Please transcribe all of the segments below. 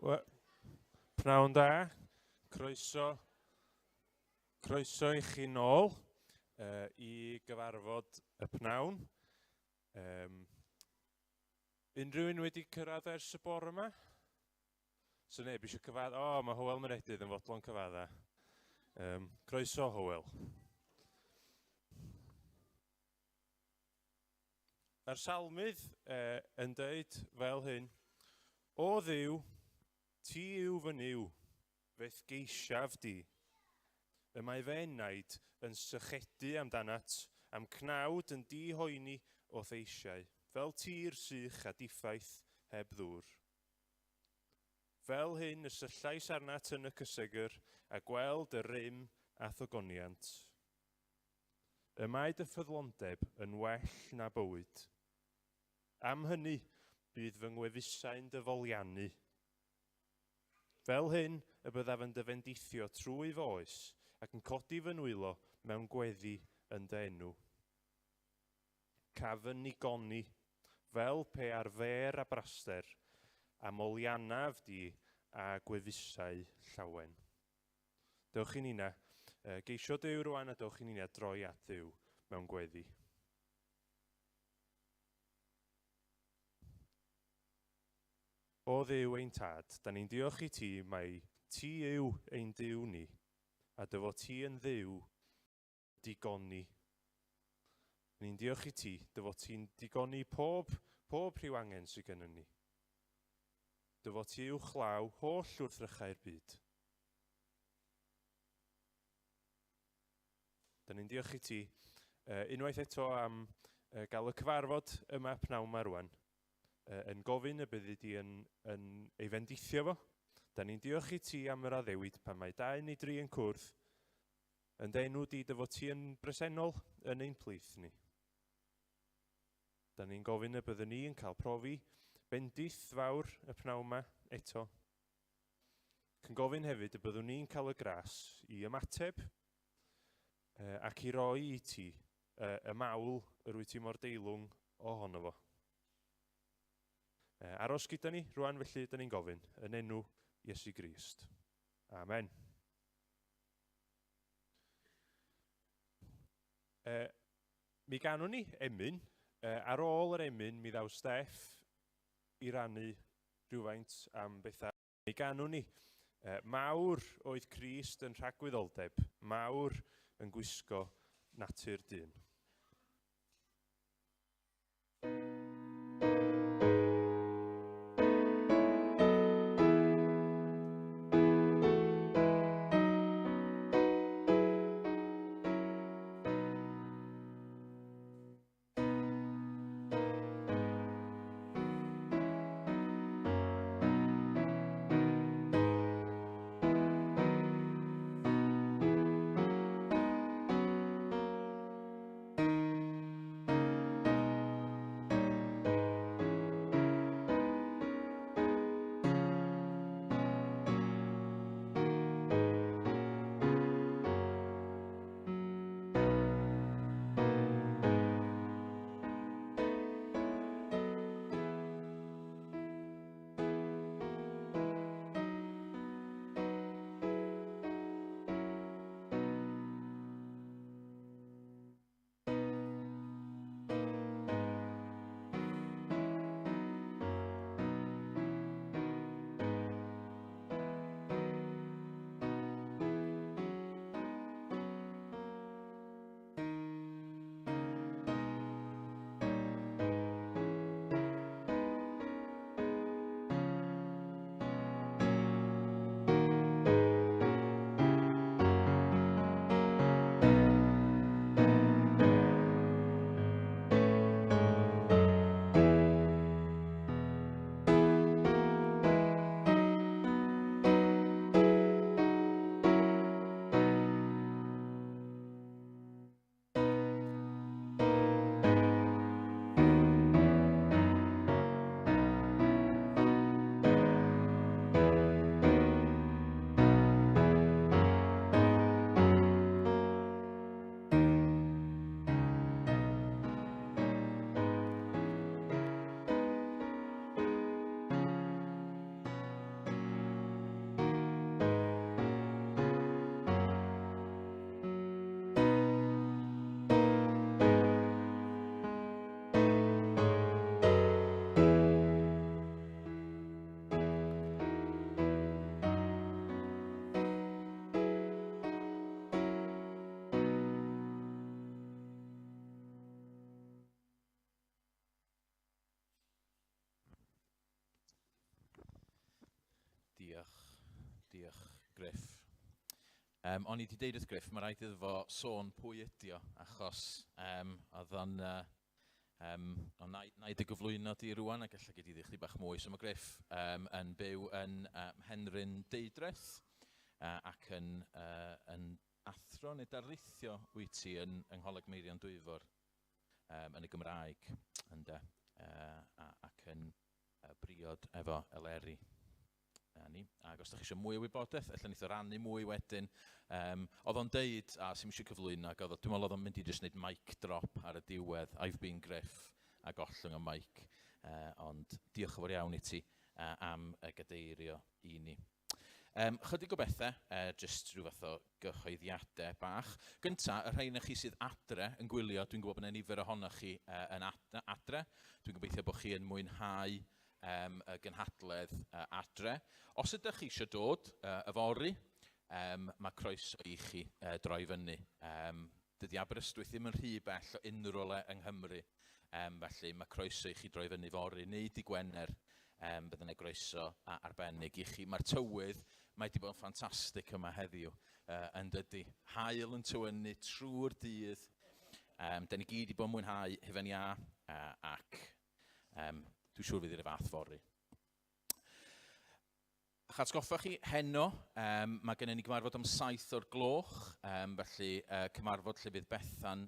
Pnawn da, croeso i chi nôl i gyfarfod y pnawn. Unrhyw un wedi cyrraedd ers y bore yma? So neb eisiau cyfadda? Mae Hywel Meredydd yn fodlon cyfadda. Croeso Hywel. Yr salmydd yn dweud fel hyn: O Dduw, ti yw fy niw, beth geisiaf di. Y mae fy enaid yn sychedu amdanat, am cnawd yn dihoeni o ddeisiau, fel tir sych a diffaith heb ddŵr. Fel hyn y syllais arnat yn y cysygyr, a gweld y rym a thogoniant. Y mae dy ffyddlondeb yn well na bywyd. Am hynny bydd fy ngwefusau'n dyfoliannu. Fel hyn y byddaf yn dyfendithio trwy fy oes, ac yn codi fy nwylo mewn gweddi yn dy enw. Cafyn ni goni, fel pe ar fer a braster, a molianaf di a gwefusau llawen. Dewch i ni na, geisio Duw rwan a dewch i ni na droi at Duw mewn gweddi. O Dduw ein tad, da ni'n diolch i ti, mae ti yw ein Duw ni, a dyfo ti yn Dduw digoni. Ni'n diolch i ti, dyfo ti'n digoni pob rhyw angen sydd gennym ni. Dyfo ti yw chlaw holl wrthrychau'r byd. Da ni'n diolch i ti unwaith eto am gael y cyfarfod yma pnawn ma rwan. Yn gofyn y byddi di yn ei fendithio fo. Da ni'n diolch i ti am yr addewid pan mae 2 neu 3 yn cwrdd. Yn dy enw di dyfo ti yn bresennol yn ein plith ni. Da ni'n gofyn y byddwn ni yn cael profi bendith fawr y pnawn yma eto. Cyn gofyn hefyd y byddwn ni'n cael y gras i ymateb ac i roi i ti y mawl yr wyt ti mor deilwng ohono fo. Aros gyda ni rwan felly da ni'n gofyn yn enw Iesu Grist. Amen. Mi ganwn ni emyn. Ar ôl yr emyn mi ddaw Steff i rannu rhywfaint am bethau. Mi ganwn ni mawr oedd Crist yn rhagwyddoldeb, mawr yn gwisgo natur dyn. Diolch, Griff. O'n i wedi deud wrth Griff, mae rhaid iddo fo sôn pwy ydi o, achos oedd o'n naid y gyflwyno di rwan, ac allai gyd i ddechrau bach mwy. So mae Griff yn byw yn Henryn Deidreth, ac yn athro neu darlithio wyt ti yn Ngholeg Meirion Dwyfor yn y Gymraeg, ac yn briod efo Eleri. Ac os ydych chi eisiau mwy o wybodaeth, allan ni rannu mwy wedyn. Oedd o'n deud, a sy'n eisiau cyflwyno, ac dwi'n meddwl oedd o'n mynd i jyst wneud mic drop ar y diwedd, I've been Griff, a gollwng y mic. Ond diolch yn fawr iawn i ti am y gadeirio i ni. Chydig o bethau, jyst rhyw fath o gyhoeddiadau bach. Gynta, y rhain chi sydd adre yn gwylio, dwi'n gwybod bod yna nifer ohonoch chi yn adre. Dwi'n gobeithio bod chi yn mwynhau y gynhadledd adre. Os ydych chi eisiau dod yfory, mae croeso i chi droi fyny. Dydy Aberystwyth ddim yn rhy bell o unrhyw le yng Nghymru, felly mae croeso i chi droi fyny fory neu di Gwener, bydd yna groeso arbennig i chi. Mae'r tywydd, mae wedi bod yn ffantastig yma heddiw, yn dydy. Haul yn tywynnu trwy'r dydd. Da ni gyd wedi bod yn mwynhau hufen iâ, ac dwi'n siŵr fydd i'r fath fory. A'ch atgoffa chi heno, mae gennym ni gyfarfod am 7 o'r gloch, felly cyfarfod lle fydd Bethan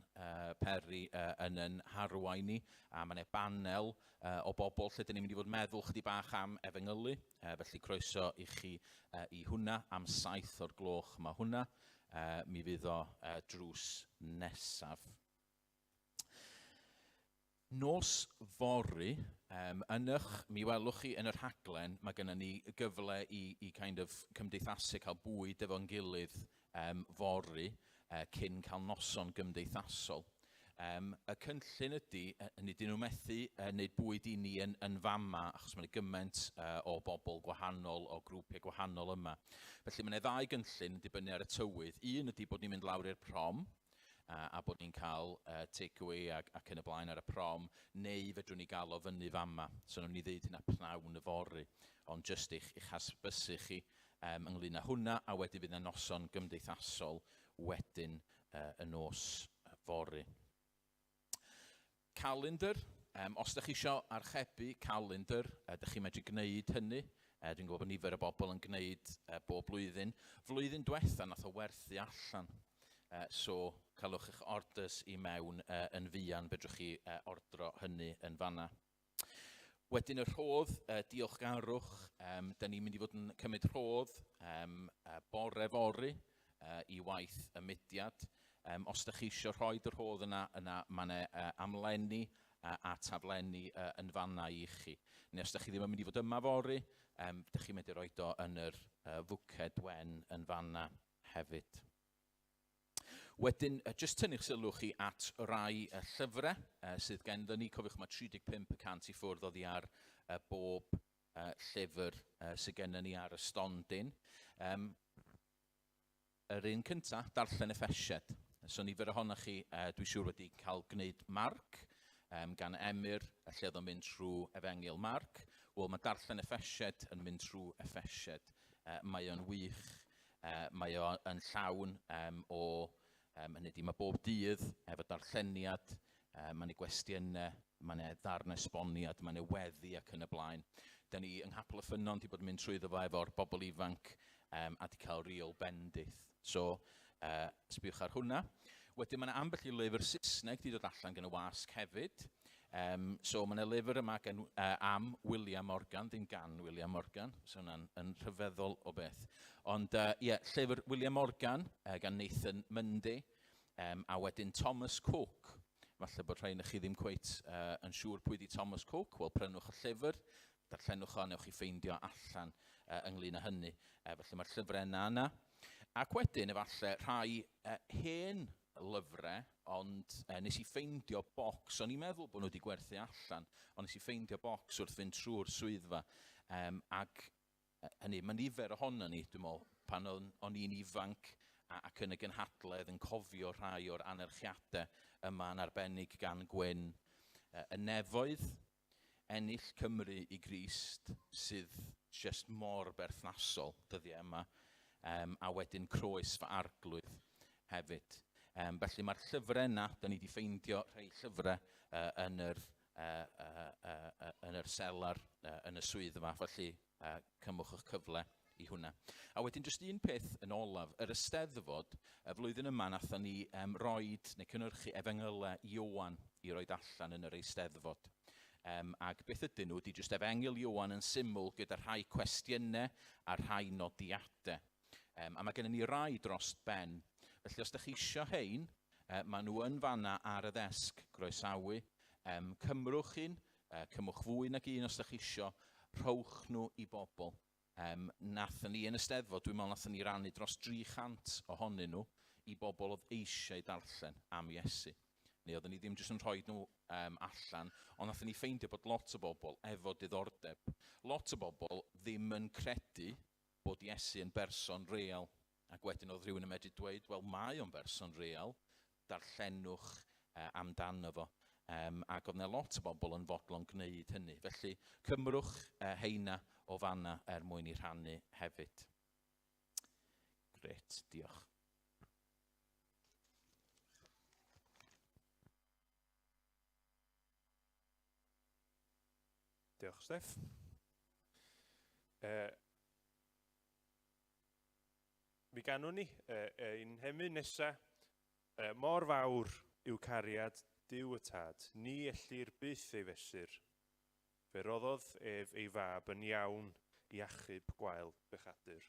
Peri yn harwain ni, a mae yna banel o bobl lle dyn ni'n mynd i fod meddwl chydig bach am Efengylu, felly croeso i chi i hwnna am 7 o'r gloch. Mae hwnna, mi fydd o drws nesaf. Nos fory, mi welwch chi yn yr rhaglen, mae gennym ni gyfle i kind of cymdeithasu, cael bwyd efo'n gilydd fory cyn cael noson gymdeithasol. Y cynllun ydy, nid nhw methu wneud bwyd i ni yn fama, achos mae'n gymaint o bobl gwahanol, o grwpiau gwahanol yma. Felly mae'n 2 gynllun yn dibynnu ar y tywydd. Un ydy bod ni'n mynd lawr i'r prom, a bod ni'n cael take-away ac yn y blaen ar y prom, neu fedrwn ni gael o fyny fama. So nhw'n ni ddeud hynna pnawn y fory, ond jyst i'ch hasbysu chi ynglyn â hwnna, a wedyn fydd yna noson gymdeithasol wedyn y nos fory. Calendar, os ydych chi eisiau archebu calendar, ydych chi'n medru gwneud hynny. Dwi'n gwybod bod nifer o bobl yn gwneud bob blwyddyn. Flwyddyn diwetha nath o werthu allan. So calwch eich orders i mewn yn fuan, fedrwch chi ordro hynny yn fanna. Wedyn y rhodd, diolchgarwch, da ni'n mynd i fod yn cymryd rhodd bore fory i waith y mudiad. Os ydych chi eisiau rhoi y rhodd yna mae yna amlenni a taflenni yn fanna i chi. Neu os ydych chi ddim yn mynd i fod yma fory, ydych chi'n mynd i roi o yn yr fwced wen yn fanna hefyd. Wedyn, jyst tynnu'ch sylw chi at rai llyfrau sydd ganddo ni. Cofiwch mae 35% i ffwrdd oddi ar bob llyfr sydd ganddo ni ar y stondin. Yr un cyntaf, Darllen Effesied. So nifer ohonoch chi, dwi'n siŵr wedi cael gwneud marc gan Emyr, lle oedd o'n mynd trwy Efengyl Marc. Wel, mae Darllen Effesied yn mynd trwy Effesied. Mae o'n wych, mae o'n llawn o hynny ydi, mae bob dydd efo darlleniad, mae'n gwestiynau, mae'n ddarn esboniad, mae'n weddi ac yn y blaen. Da ni yng Nghapel y Ffynnon wedi bod yn mynd trwyddo fo efo'r bobl ifanc a wedi cael real bendith. So, sbiwch ar hwnna. Wedyn mae yna ambell i lyfr Saesneg wedi dod allan gan y wasg hefyd. So mae yna lyfr yma am William Morgan, dim gan William Morgan, so hwnna'n rhyfeddol o beth. Ond llyfr William Morgan gan Nathan Mundy, a wedyn Thomas Cook. Falle bod rhain chi ddim cweit yn siŵr pwy di Thomas Cook. Wel, prynwch y llyfr, darllenwch o, newch chi ffeindio allan ynglyn â hynny. Felly mae'r llyfrau yna. Ac wedyn, efallai, rhai hen lyfrau, ond nes i ffeindio bocs. O'n i'n meddwl bod nhw wedi gwerthu allan, ond nes i ffeindio bocs wrth fynd trwy'r swyddfa. Ac hynny, mae nifer ohono ni, dwi'n meddwl, pan o'n i'n ifanc ac yn y gynhadledd yn cofio rhai o'r anerchiadau yma yn arbennig gan Gwyn y Nefoedd. ennill Cymru i Grist sydd just mor berthnasol dyddiau yma, a wedyn croes fy arglwydd hefyd. Felly mae'r llyfrau yna, da ni wedi ffeindio rhai llyfrau yn yr selar yn y swyddfa, felly cymwch eich cyfle i hwnna. A wedyn jyst un peth yn olaf, yr Eisteddfod, y flwyddyn yma nathon ni roed neu cynhyrchu Efengylau Ioan i roed allan yn yr Eisteddfod. Ac beth ydyn nhw, di jyst Efengyl Ioan yn syml gyda rhai cwestiynau a rhai nodiadau. A mae gennym ni rai dros ben. Felly os ydych chi isio hein, maen nhw yn fanna ar y ddesg groesawu. Cymrwch un, cymwch fwy nag un os ydych chi isio, rhowch nhw i bobl. Nathon ni yn Eisteddfod, dwi'n meddwl nathon ni rannu dros 300 ohonyn nhw i bobl oedd eisiau darllen am Iesu. Neu oedden ni ddim jyst yn rhoi nhw allan, ond nathon ni ffeindio bod lot o bobl efo diddordeb. Lot o bobl ddim yn credu bod Iesu yn berson real. Ac wedyn oedd rhywun yn medru dweud, wel mae o'n berson real, darllenwch amdano fo. Ac oedd yna lot o bobl yn fodlon gwneud hynny. Felly cymrwch heina o fanna mwyn i rhannu hefyd. Gret, diolch. Diolch, Steff. Mi ganwn ni ein hemyn nesaf mor fawr yw cariad Duw y Tad, ni ellir byth ei fesur. Fe roddodd ef ei fab yn iawn i achub gwael bechadur.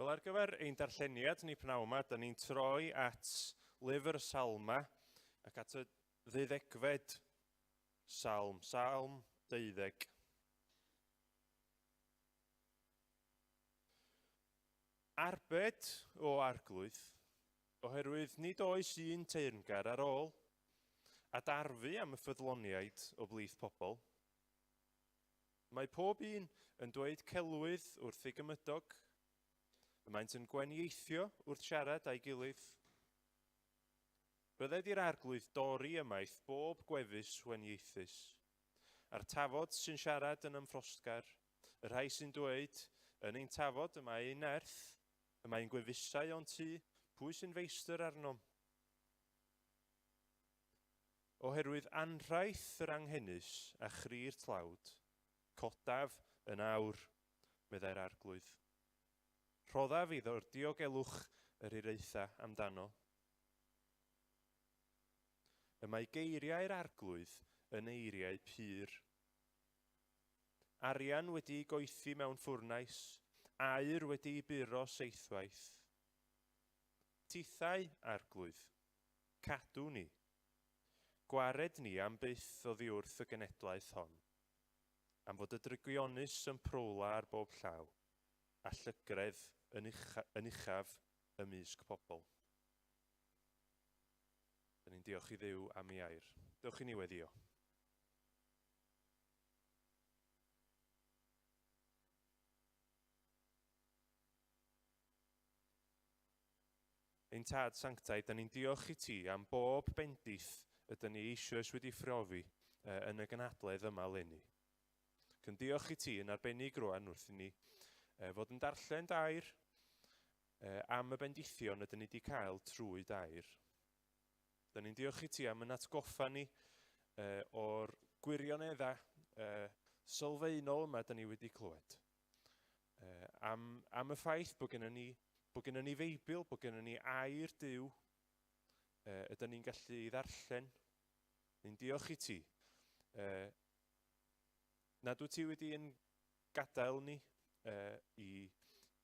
Wel, ar gyfer ein darlleniad ni pnawn yma, da ni'n troi at lyfr y Salma ac at y 12fed Salm, Salm 12. Arbed o arglwydd, oherwydd nid oes un teyrngar ar ôl, a darfu am y ffyddloniaid o blith pobl. Mae pob un yn dweud celwydd wrth ei gymydog, y maent yn gweniaethio wrth siarad a'i gilydd. Bydded i'r arglwydd dorri ymaith bob gwefus wenieithus, a'r tafod sy'n siarad yn ymffrostgar, y rhai sy'n dweud, yn ein tafod y mae ein nerth, y mae ein gwefusau o'n tu, pwy sy'n feistr arnom. Oherwydd anrhaith yr anghennus a chri'r tlawd, codaf yn awr, meddai'r arglwydd. Rhoddaf iddo o'r diogelwch yr hiraetha amdano. Y mae geiriau'r arglwydd yn eiriau pur. Arian wedi'i goethi mewn ffwrnais, aur wedi'i buro seithwaith. Tithau arglwydd, cadw ni. Gwared ni am byth oddi wrth y genedlaeth hon, am fod y drygionus yn prowla ar bob llaw, a llygredd yn uchaf ymysg pobl. Da ni'n diolch i Dduw am ei air. Dewch i ni weddio. Ein tad sanctaidd, da ni'n diolch i ti am bob bendith ydyn ni eisoes wedi phrofi yn y gynhadledd yma leni. Cyn diolch i ti yn arbennig rwan wrth i ni fod yn darllen dair am y bendithion ydyn ni wedi cael trwy dair. Da ni'n diolch i ti am yn atgoffa ni o'r gwirioneddau sylfaenol yma da ni wedi clywed. Am y ffaith bod gennym ni Feibl, bod gennym ni air Duw, ydyn ni'n gallu ddarllen. Ni'n diolch i ti. Nad wyt ti wedi yn gadael ni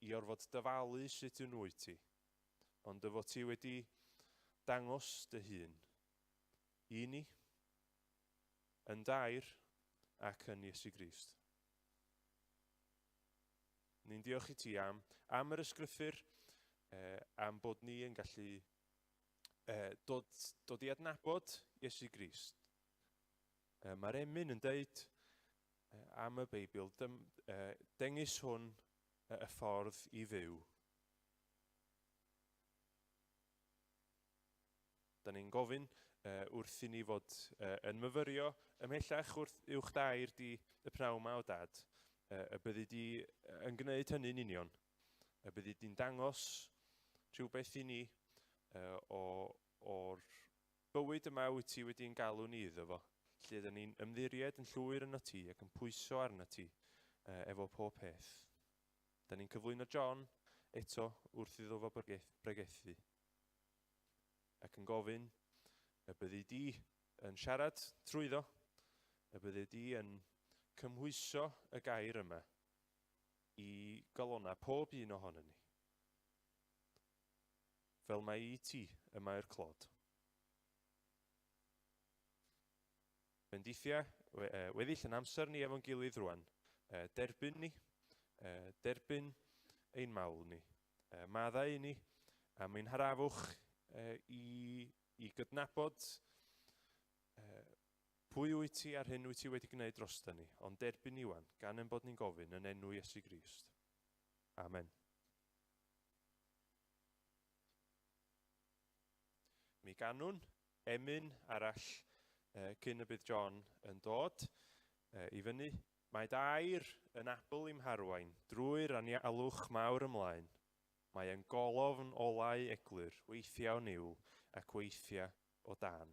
i orfod dyfalu sut yw'n wyt ti, ond fod ti wedi dangos dy hun i ni, yn dair ac yn Iesu Grist. Ni'n diolch i ti am yr ysgrythur, am bod ni yn gallu dod i adnabod Iesu Grist. Mae'r emyn yn deud am y Beibl, dengys hwn y ffordd i fyw. Da ni'n gofyn wrth i ni fod yn myfyrio ymhellach wrth uwch dair di y pnawn yma o dad, y byddi di yn gwneud hynny'n union. Y byddi di'n dangos rhywbeth i ni o'r bywyd yma wyt ti wedi'n galw ni iddo fo, lle ydyn ni'n ymddiried yn llwyr yno ti ac yn pwyso arno ti efo pob peth. Da ni'n cyflwyno John eto wrth iddo fo bregethu. Ac yn gofyn y byddi di yn siarad trwyddo, y byddi di yn cymhwyso y gair yma i galona pob un ohono ni. Fel mae i ti yma i'r clod. Bendithia, weddill yn amser ni efo'n gilydd rwan, derbyn ni, derbyn ein mawl ni, maddau ni, a mae'n harafwch i gydnabod pwy wyt ti ar hyn wyt ti wedi gwneud drosta ni, ond derbyn ni wan, gan ein bod ni'n gofyn yn enw Iesu Grist. Amen. Mi ganwn emyn arall cyn y bydd John yn dod i fyny. Mae dair yn abl i'm harwain, drwy'r anialwch mawr ymlaen. Mae yn golofn olau eglur, weithia o niwl ac weithia o dan.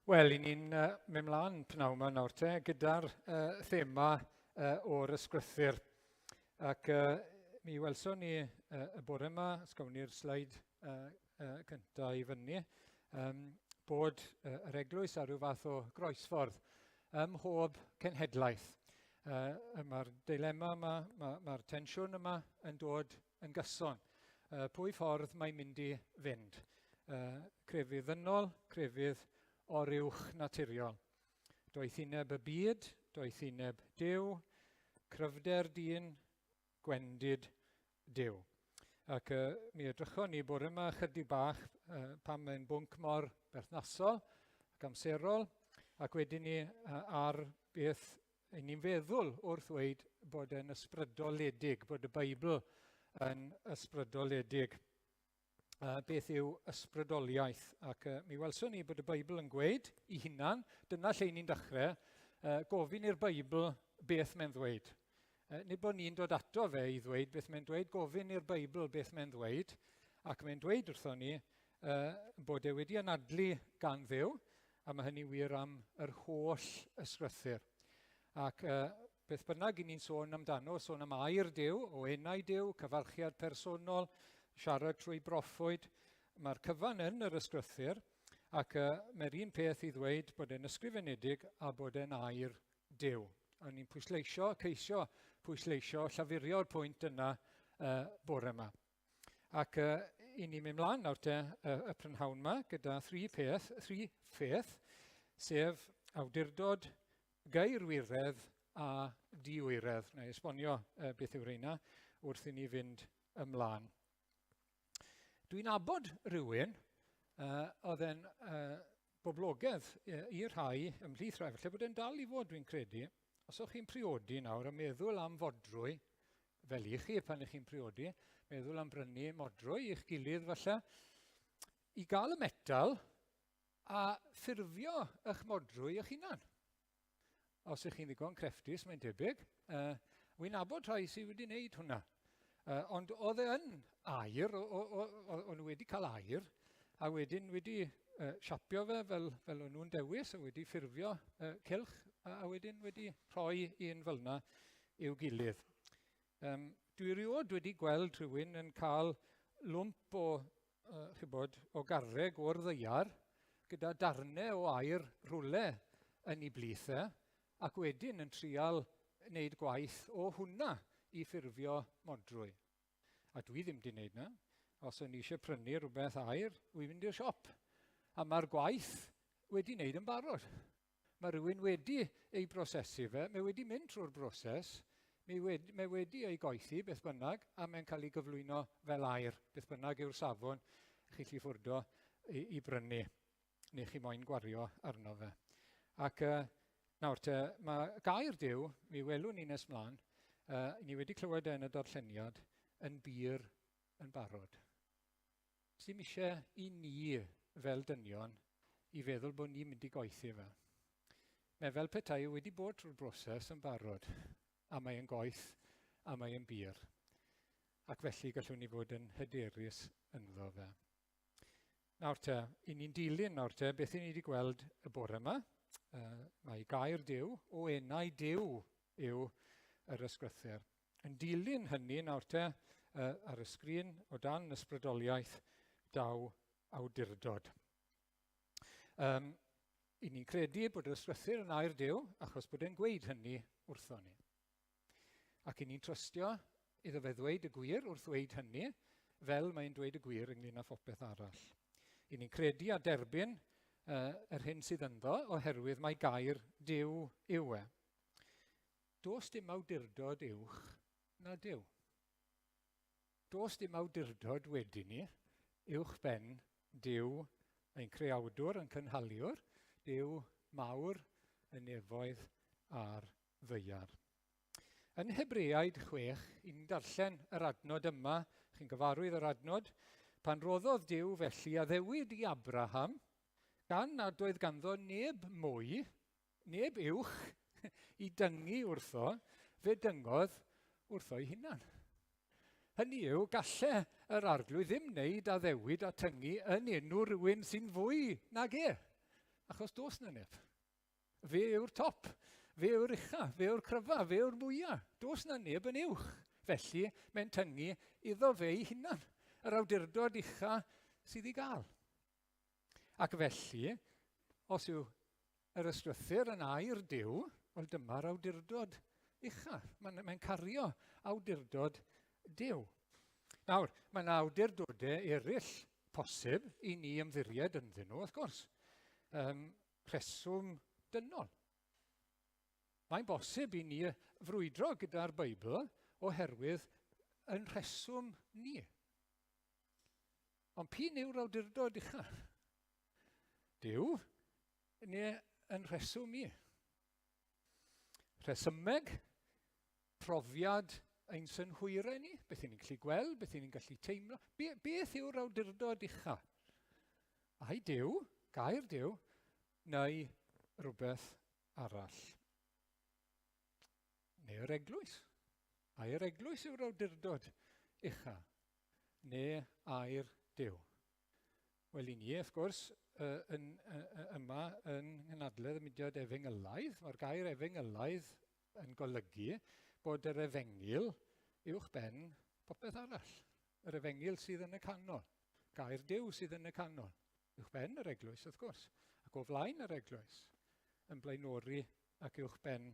Wel, i ni'n mynd mlaen pnawn yma nawr te, gyda'r thema o'r ysgrythyr. Ac mi welson ni y bore yma, ysgawn ni'r sleid cyntaf i fyny, bod yr eglwys ar ryw fath o groesffordd ym mhob cenhedlaeth. Mae'r dilema yma, mae'r tensiwn yma yn dod yn gyson. Pwy ffordd mae'n mynd i fynd? Crefydd ddynol, crefydd o'r uwch naturiol. Doeth uneb y byd, doeth uneb Duw, cryfder dyn, gwendid Duw. Ac mi edrychon ni bore yma chydig bach pan mae'n bwnc mor berthnasol ac amserol, ac wedyn ni ar beth i ni'n feddwl wrth ddweud bod e'n ysbrydoledig, bod y Beibl yn ysbrydoledig. Beth yw ysbrydoliaeth? Ac mi welson ni bod y Beibl yn gweud i hunan, dyna lle ni'n dechrau, gofyn i'r Beibl beth mae'n ddweud. Nid bod ni'n dod ato fe i ddweud beth mae'n dweud, gofyn i'r Beibl beth mae'n ddweud, ac mae'n dweud wrthon ni bod e wedi anadlu gan Dduw, a mae hynny wir am yr holl ysgrythyr. Ac beth bynnag i ni'n sôn amdano, sôn am air Duw, o enau Duw, cyfarchiad personol, siarad trwy broffwyd. Mae'r cyfan yn yr ysgrythyr, ac mae'r un peth i ddweud bod e'n ysgrifenedig a bod e'n air Duw. A ni'n ceisio pwysleisio, llafurio'r pwynt yna bore yma. Ac i ni'n mynd mlaen nawr te y prynhawn yma gyda thri pheth, sef awdurdod, geirwiredd a diwiredd. Neu esbonio beth yw reina wrth i ni fynd ymlaen. Dwi'n abod rhywun, oedd e'n boblogaidd i'r rhai ymhlith rai, felly bod e'n dal i fod dwi'n credu. Os o'ch chi'n priodi nawr a meddwl am fodrwy, fel i chi pan ych chi'n priodi, meddwl am brynu modrwy i'ch gilydd falle, i gael y metal a ffurfio eich modrwy eich hunan. Os ych chi'n ddigon crefftus, mae'n debyg, wy'n abod rhai sydd wedi wneud hwnna. Ond oedd e yn air, o'n nhw wedi cael air, a wedyn wedi siapio fe fel o'n nhw'n dewis, a wedi ffurfio cylch, a wedyn wedi rhoi un fel yna i'w gilydd. Dwi eriod wedi gweld rhywun yn cael lwmp o garreg o'r ddaear, gyda darnau o air rwle yn ei blith e, ac wedyn yn trial wneud gwaith o hwnna i ffurfio modrwy. A dwi ddim wedi wneud yna. Os o'n i eisiau prynu rhywbeth air, wy'n mynd i'r siop. A mae'r gwaith wedi wneud yn barod. Mae rhywun wedi ei brosesu fe, mae wedi mynd trwy'r broses, mae wedi ei goethi beth bynnag, a mae'n cael ei gyflwyno fel air, beth bynnag yw'r safon chi'n gallu ffwrdo i brynu, neu chi moyn gwario arno fe. Ac nawr te, mae gair Duw, mi welwn ni nes mlaen, ni wedi clywed yn y darlleniad, yn bir yn barod. Sim eisiau i ni fel dynion i feddwl bod ni'n mynd i goethi fe. Mae fel petai wedi bod trwy'r broses yn barod, a mae'n goeth, a mae'n bir. Ac felly gallwn ni fod yn hyderus ynddo fe. Nawr te, i ni'n dilyn nawr te, beth i ni wedi gweld y bore yma. Mae gair Duw, o enau Duw yw yr ysgrythyr. Yn dilyn hynny nawr te, ar y sgrin o dan ysbrydoliaeth daw awdurdod. I ni'n credu bod yr ysgrythyr yn air Duw achos bod e'n gweud hynny wrthon ni. Ac i ni'n trystio iddo fe ddweud y gwir wrth ddweud hynny, fel mae'n dweud y gwir ynglyn â phopeth arall. I ni'n credu a derbyn yr hyn sydd ynddo oherwydd mae gair Duw yw e. Does dim awdurdod uwch na Duw. Does dim awdurdod wedyn ni, uwch ben Duw ein creawdwr, yn cynhaliwr, Duw mawr, yn nefoedd a'r ddaear. Yn Hebreaid 6, i'n darllen yr adnod yma, chi'n gyfarwydd yr adnod, pan roddodd Duw felly a ddewid i Abraham, gan nad oedd ganddo neb mwy, neb uwch, i dyngu wrtho, fe dyngodd wrtho'i hunan. Hynny yw, gallai yr arglwydd ddim wneud a ddewid a tyngu yn enw rhywun sy'n fwy nag e. achos dos na neb. Fe yw'r top, fe yw'r ucha, fe yw'r cryfa, fe yw'r mwyaf. Dos na neb yn uwch. Felly, mae'n tyngu iddo fe ei hunan. Yr awdurdod ucha sydd i gael. Ac felly, os yw yr ystwythyr yn air Duw, wel dyma'r awdurdod ucha. Mae'n cario awdurdod Duw. Nawr, mae'n awdurdodau eraill posib i ni ymddiried ynddyn nhw, wrth gwrs. Rheswm dynol. Mae'n bosib i ni frwydro gyda'r Beibl oherwydd yn rheswm ni. Ond p'un yw'r awdurdod ucha? Duw, neu yn rheswm ni? Rhesymeg, profiad ein synhwyrau ni, beth ni'n gallu gweld, beth ni'n gallu teimlo. Beth yw'r awdurdod ucha? Ai Duw, gair Duw, neu rhywbeth arall? Neu yr eglwys? Ai yr eglwys yw'r awdurdod ucha? Neu air Duw? Wel, i ni, wrth gwrs, yma yn Nghanadledd y Mudiad Efengylaidd, mae'r gair Efengylaidd yn golygu bod yr Efengyl uwchben popeth arall. Yr Efengyl sydd yn y canol. Gair Duw sydd yn y canol. Uwchben yr eglwys, wrth gwrs. Ac o flaen yr eglwys. Yn blaenori ac uwchben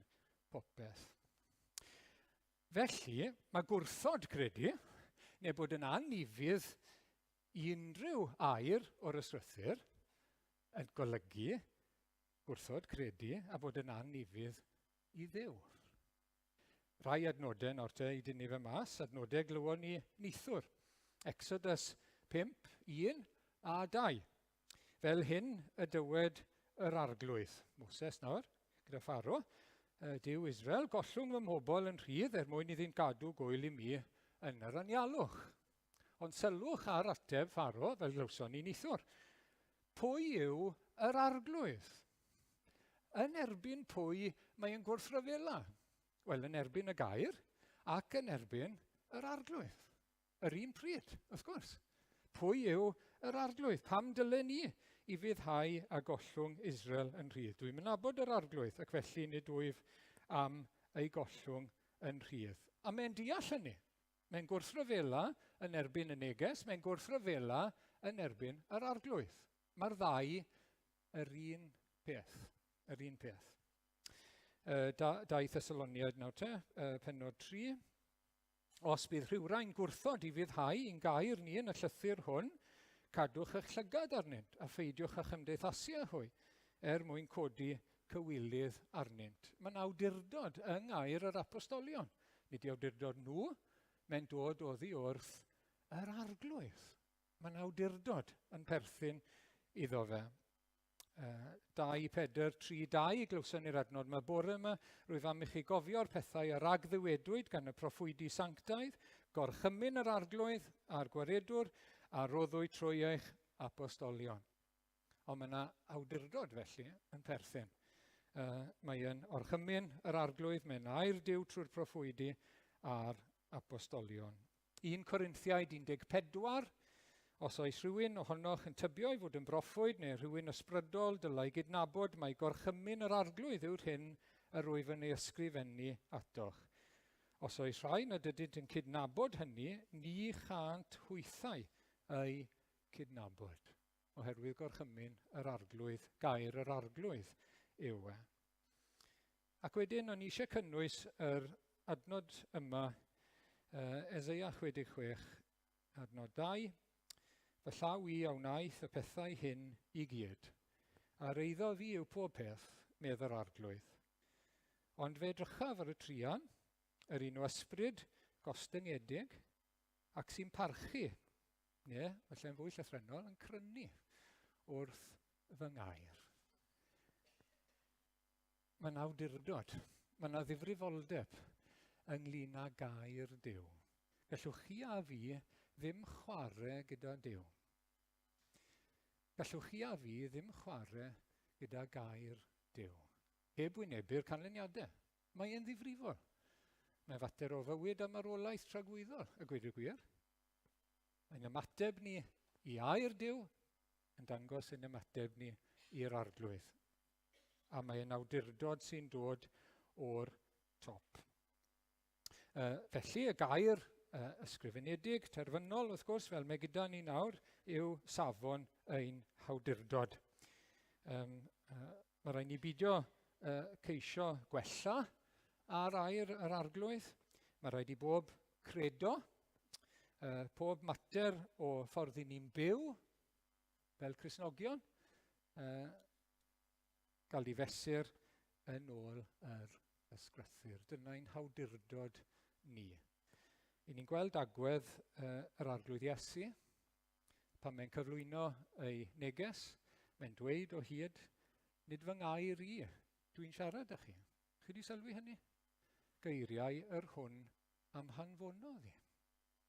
popeth. Felly, mae gwrthod credu, neu bod yn anifydd i unrhyw air o'r ystwythyr, yn golygu gwrthod credu a bod yn anifydd i Dduw. Rhai adnodau nawr te i dynnu fe mas, adnodau glywon ni neithwr. Exodus 5, 1 a 2. Fel hyn y dywed yr arglwydd. Moses nawr, gyda Pharo. Duw Israel, gollwng fy mhobol yn rhydd mwyn iddy'n gadw gwyl i mi yn yr anialwch. Ond sylwch ar ateb Pharo, fel glywson ni neithwr. Pwy yw yr arglwydd? Yn erbyn pwy mae'n gwrthryfela? Wel, yn erbyn y gair ac yn erbyn yr arglwydd. Yr un pryd, wrth gwrs. Pwy yw yr arglwydd? Pam dylen ni i fyddhau a gollwng Israel yn rhydd? Dwi'n nabod yr arglwydd ac felly nid wyf am ei gollwng yn rhydd. A mae'n deall hynny. Mae'n gwrthryfela yn erbyn y neges, mae'n gwrthryfela yn erbyn yr arglwydd. Mae'r ddau yr un peth. Yr un peth. 2 Thessaloniaid nawr te, pennod 3. Os bydd rhywrai'n gwrthod i fyddhau i'n gair ni yn y llythyr hwn, cadwch eich llygad arnynt a pheidiwch â chymdeithasu â hwy, mwyn codi cywilydd arnynt. Mae'n awdurdod yng ngair yr apostolion. Nid i awdurdod nhw, mae'n dod oddi wrth yr arglwydd. Mae'n awdurdod yn perthyn iddo fe. 2 Pedr 3:2 glywson ni'r adnod mae bore yma, rwyf am i chi gofio'r pethau a ragddiwedwyd gan y proffwydi sanctaidd, gorchymyn yr arglwydd a'r gwaredwr, a roddwyd trwy eich apostolion. Ond mae yna awdurdod felly yn perthyn. Mae'n orchymyn yr arglwydd, mae'n air Duw trwy'r proffwydi a'r apostolion. 1 Corinthiaid 14, os oes rhywun ohonoch yn tybio i fod yn broffwyd neu rhywun ysbrydol dylai gydnabod mae gorchymyn yr arglwydd yw'r hyn yr wyf yn ei ysgrifennu atoch. Os oes rhai nad ydynt yn cydnabod hynny, ni chant hwythau ei cydnabod. Oherwydd gorchymyn yr arglwydd, gair yr arglwydd yw e. Ac wedyn, o'n i eisiau cynnwys yr adnod yma, Eseia 66, adnod 2. Fy llaw i a wnaeth y pethau hyn i gyd, a'r eiddo fi yw pob peth, medd yr arglwydd. Ond fe edrychaf ar y trian, yr un o ysbryd gostyngedig, ac sy'n parchu, neu, felly'n fwy llythrenol, yn crynu wrth fy ngair. Mae'n awdurdod, mae'n ddifrifoldeb ynglŷn â gair Duw. Gallwch chi a fi ddim chwarae gyda Duw. Gallwch chi a fi ddim chwarae gyda gair Duw. Heb wynebu'r canlyniadau. Mae e'n ddifrifol. Mae fater o fywyd a marwolaeth tragwyddol, y gweud y gwir. Mae'n ymateb ni i air Duw yn dangos yn ymateb ni i'r arglwydd. A mae yn awdurdod sy'n dod o'r top. Felly y gair ysgrifenedig, terfynol, wrth gwrs, fel mae gyda ni nawr, yw safon ein hawdurdod. Mae rhaid ni beidio ceisio gwella ar air yr arglwydd. Mae rhaid i bob credo, pob mater o ffordd i ni'n byw, fel Cristnogion, gael ei fesur yn ôl yr ysgrythur. Dyna'n hawdurdod ni. I ni'n gweld agwedd yr arglwydd Iesu, pan mae'n cyflwyno ei neges, mae'n dweud o hyd, nid fy ngair i, dwi'n siarad â chi. Chi wedi sylwi hynny? Geiriau yr hwn am hanfonodd i.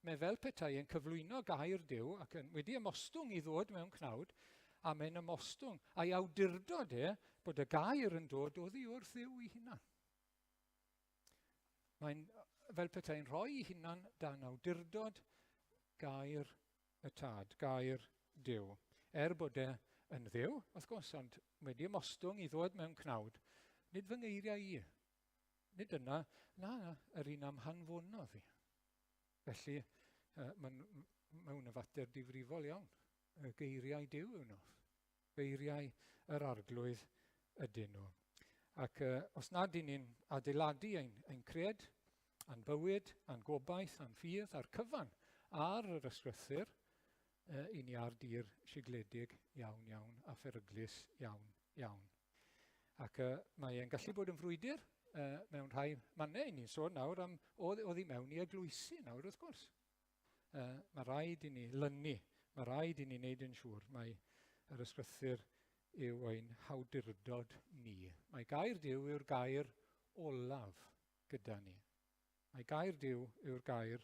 Mae fel petai yn cyflwyno gair Duw ac wedi ymostwng i ddod mewn cnawd, a mae'n ymostwng a'i awdurdod bod y gair yn dod oddi wrth Dduw ei hunan. Mae'n fel petai'n rhoi ei hunan dan awdurdod gair y tad, gair Duw. Bod yn Dduw, wrth gwrs, ond wedi ymostwng i ddod mewn cnawd, nid fy ngeiriau i. Nid yna, yr un am hanfonodd i. Felly, mewn y fater difrifol iawn, y geiriau Duw yw nhw. Geiriau yr arglwydd ydyn nhw. Ac os nad y'n ni'n adeiladu ein cred, a'n bywyd, a'n gobaith, a'n ffydd, a'r cyfan ar yr ysgrythur, i ni ar dir sigledig iawn a pheryglus iawn. Ac mae e'n gallu bod yn frwydr mewn rhai mannau. Ni'n sôn nawr am oedd i mewn i eglwysu nawr wrth gwrs. Mae rhaid i ni lynu, mae rhaid i ni wneud yn siŵr. Mae yr ysgrythur yw ein hawdurdod ni. Mae gair Duw yw'r gair olaf gyda ni. Mae gair Duw yw'r gair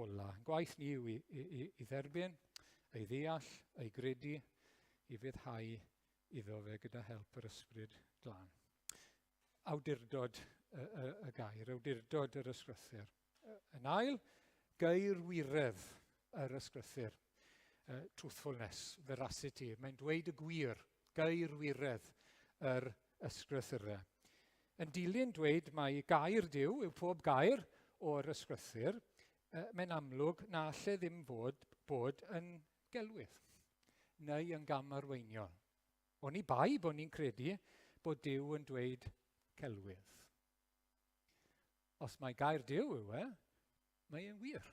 olaf. Gwaith ni yw i dderbyn, ei ddeall, ei gredu, i fyddhau iddo fe gyda help yr ysbryd glân. Awdurdod y gair, awdurdod yr ysgrythur. Yn ail, geirwiredd yr ysgrythur. Truthfulness, veracity, mae'n dweud y gwir, geirwiredd yr ysgrythurau. Yn dilyn dweud mai gair Duw yw pob gair o'r ysgrythur, mae'n amlwg na lle ddim bod yn gelwydd, neu yn gamarweiniol. Oni bai bod ni'n credu bod Duw yn dweud celwydd. Os mae gair Duw yw mae e'n wir.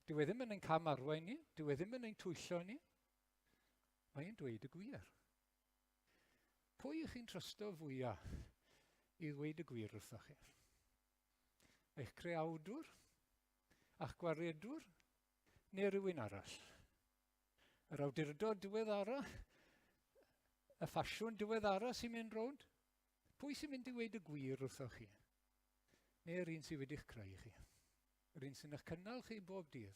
Dyw e ddim yn ein camarwain ni, dyw e ddim yn ein twyllo ni, mae e'n dweud y gwir. Pwy ych chi'n trysto fwyaf i ddweud y gwir wrthoch chi? Eich creawdwr, a'ch gwaredwr, neu rhywun arall? Yr awdurdod diweddara, y ffasiwn diweddara sy'n mynd rownd? Pwy sy'n mynd i ddweud y gwir wrthoch chi? Neu'r un sydd wedi'ch creu chi? Yr un sy'n eich cynnal chi bob dydd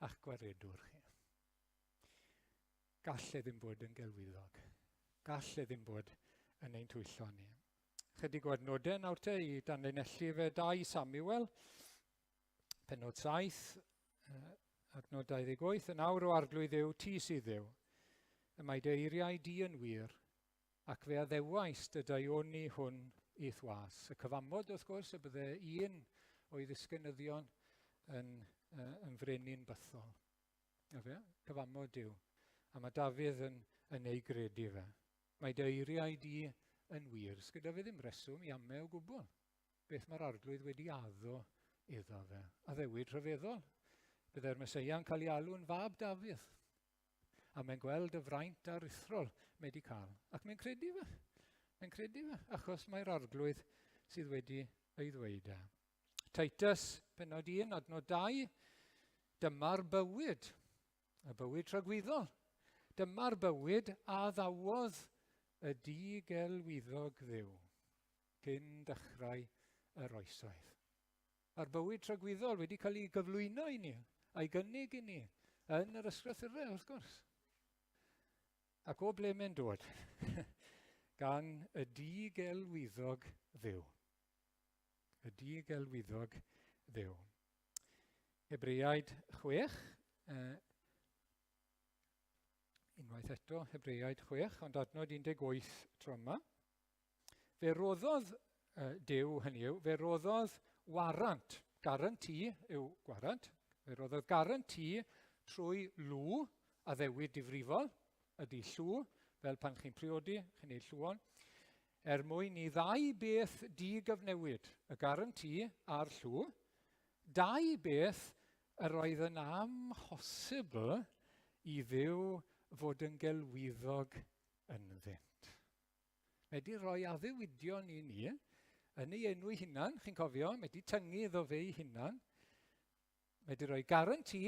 a'ch gwaredwr chi. Gall e ddim bod yn gelwyddog. Gall e ddim bod yn ein twyllo ni. Chydig o adnodau nawr te i danlinellu fe 2 Samuel, pennod 7, adnod 28, yn awr o arglwydd yw ti sydd yw. Y mae dy eiriau di yn wir, ac fe addewais dy daioni hwn i thwas. Y cyfamod wrth gwrs y bydde un o'i ddisgynyddion yn frenin bythol. Cyfamod yw. A mae Dafydd yn ei gredu fe. Mae dy eiriau di yn wir. Gyda fe ddim reswm i ame o gwbl. Beth mae'r arglwydd wedi addo iddo fe. Addewid rhyfeddol. Bydde'r Meseia'n cael ei alw'n fab Dafydd. A mae'n gweld y fraint aruthrol mae wedi cael. Ac mae'n credu fe. Mae'n credu fe, achos mae'r arglwydd sydd wedi ei ddweud e. Titus, pennod 1, adnod 2, dyma'r bywyd, y bywyd tragwyddol. Dyma'r bywyd a ddawodd y digelwyddog Dduw cyn dechrau yr oesoedd. A'r bywyd tragwyddol wedi cael ei gyflwyno i ni, a'i gynnig i ni, yn yr ysgrythurau, wrth gwrs. Ac o ble mae'n dod? Gan y digelwyddog Dduw. Y digelwyddog Dduw. Hebreaid 6, unwaith eto, Hebreaid 6, ond adnod 18 tro yma. Fe roddodd Duw, hynny yw, fe roddodd warant, garanti yw gwarant, fe roddodd garanti trwy lw a ddewid difrifol, ydy llw, fel pan chi'n priodi, chi'n neud llwon, mwyn i ddau beth di-gyfnewid, y garanti a'r llw, dau beth yr oedd yn amhosibl i Dduw fod yn gelwyddog ynddynt. Mae di roi addewidion i ni, yn ei enw ei hunan, chi'n cofio, mae di tyngu iddo fe ei hunan, mae di roi garanti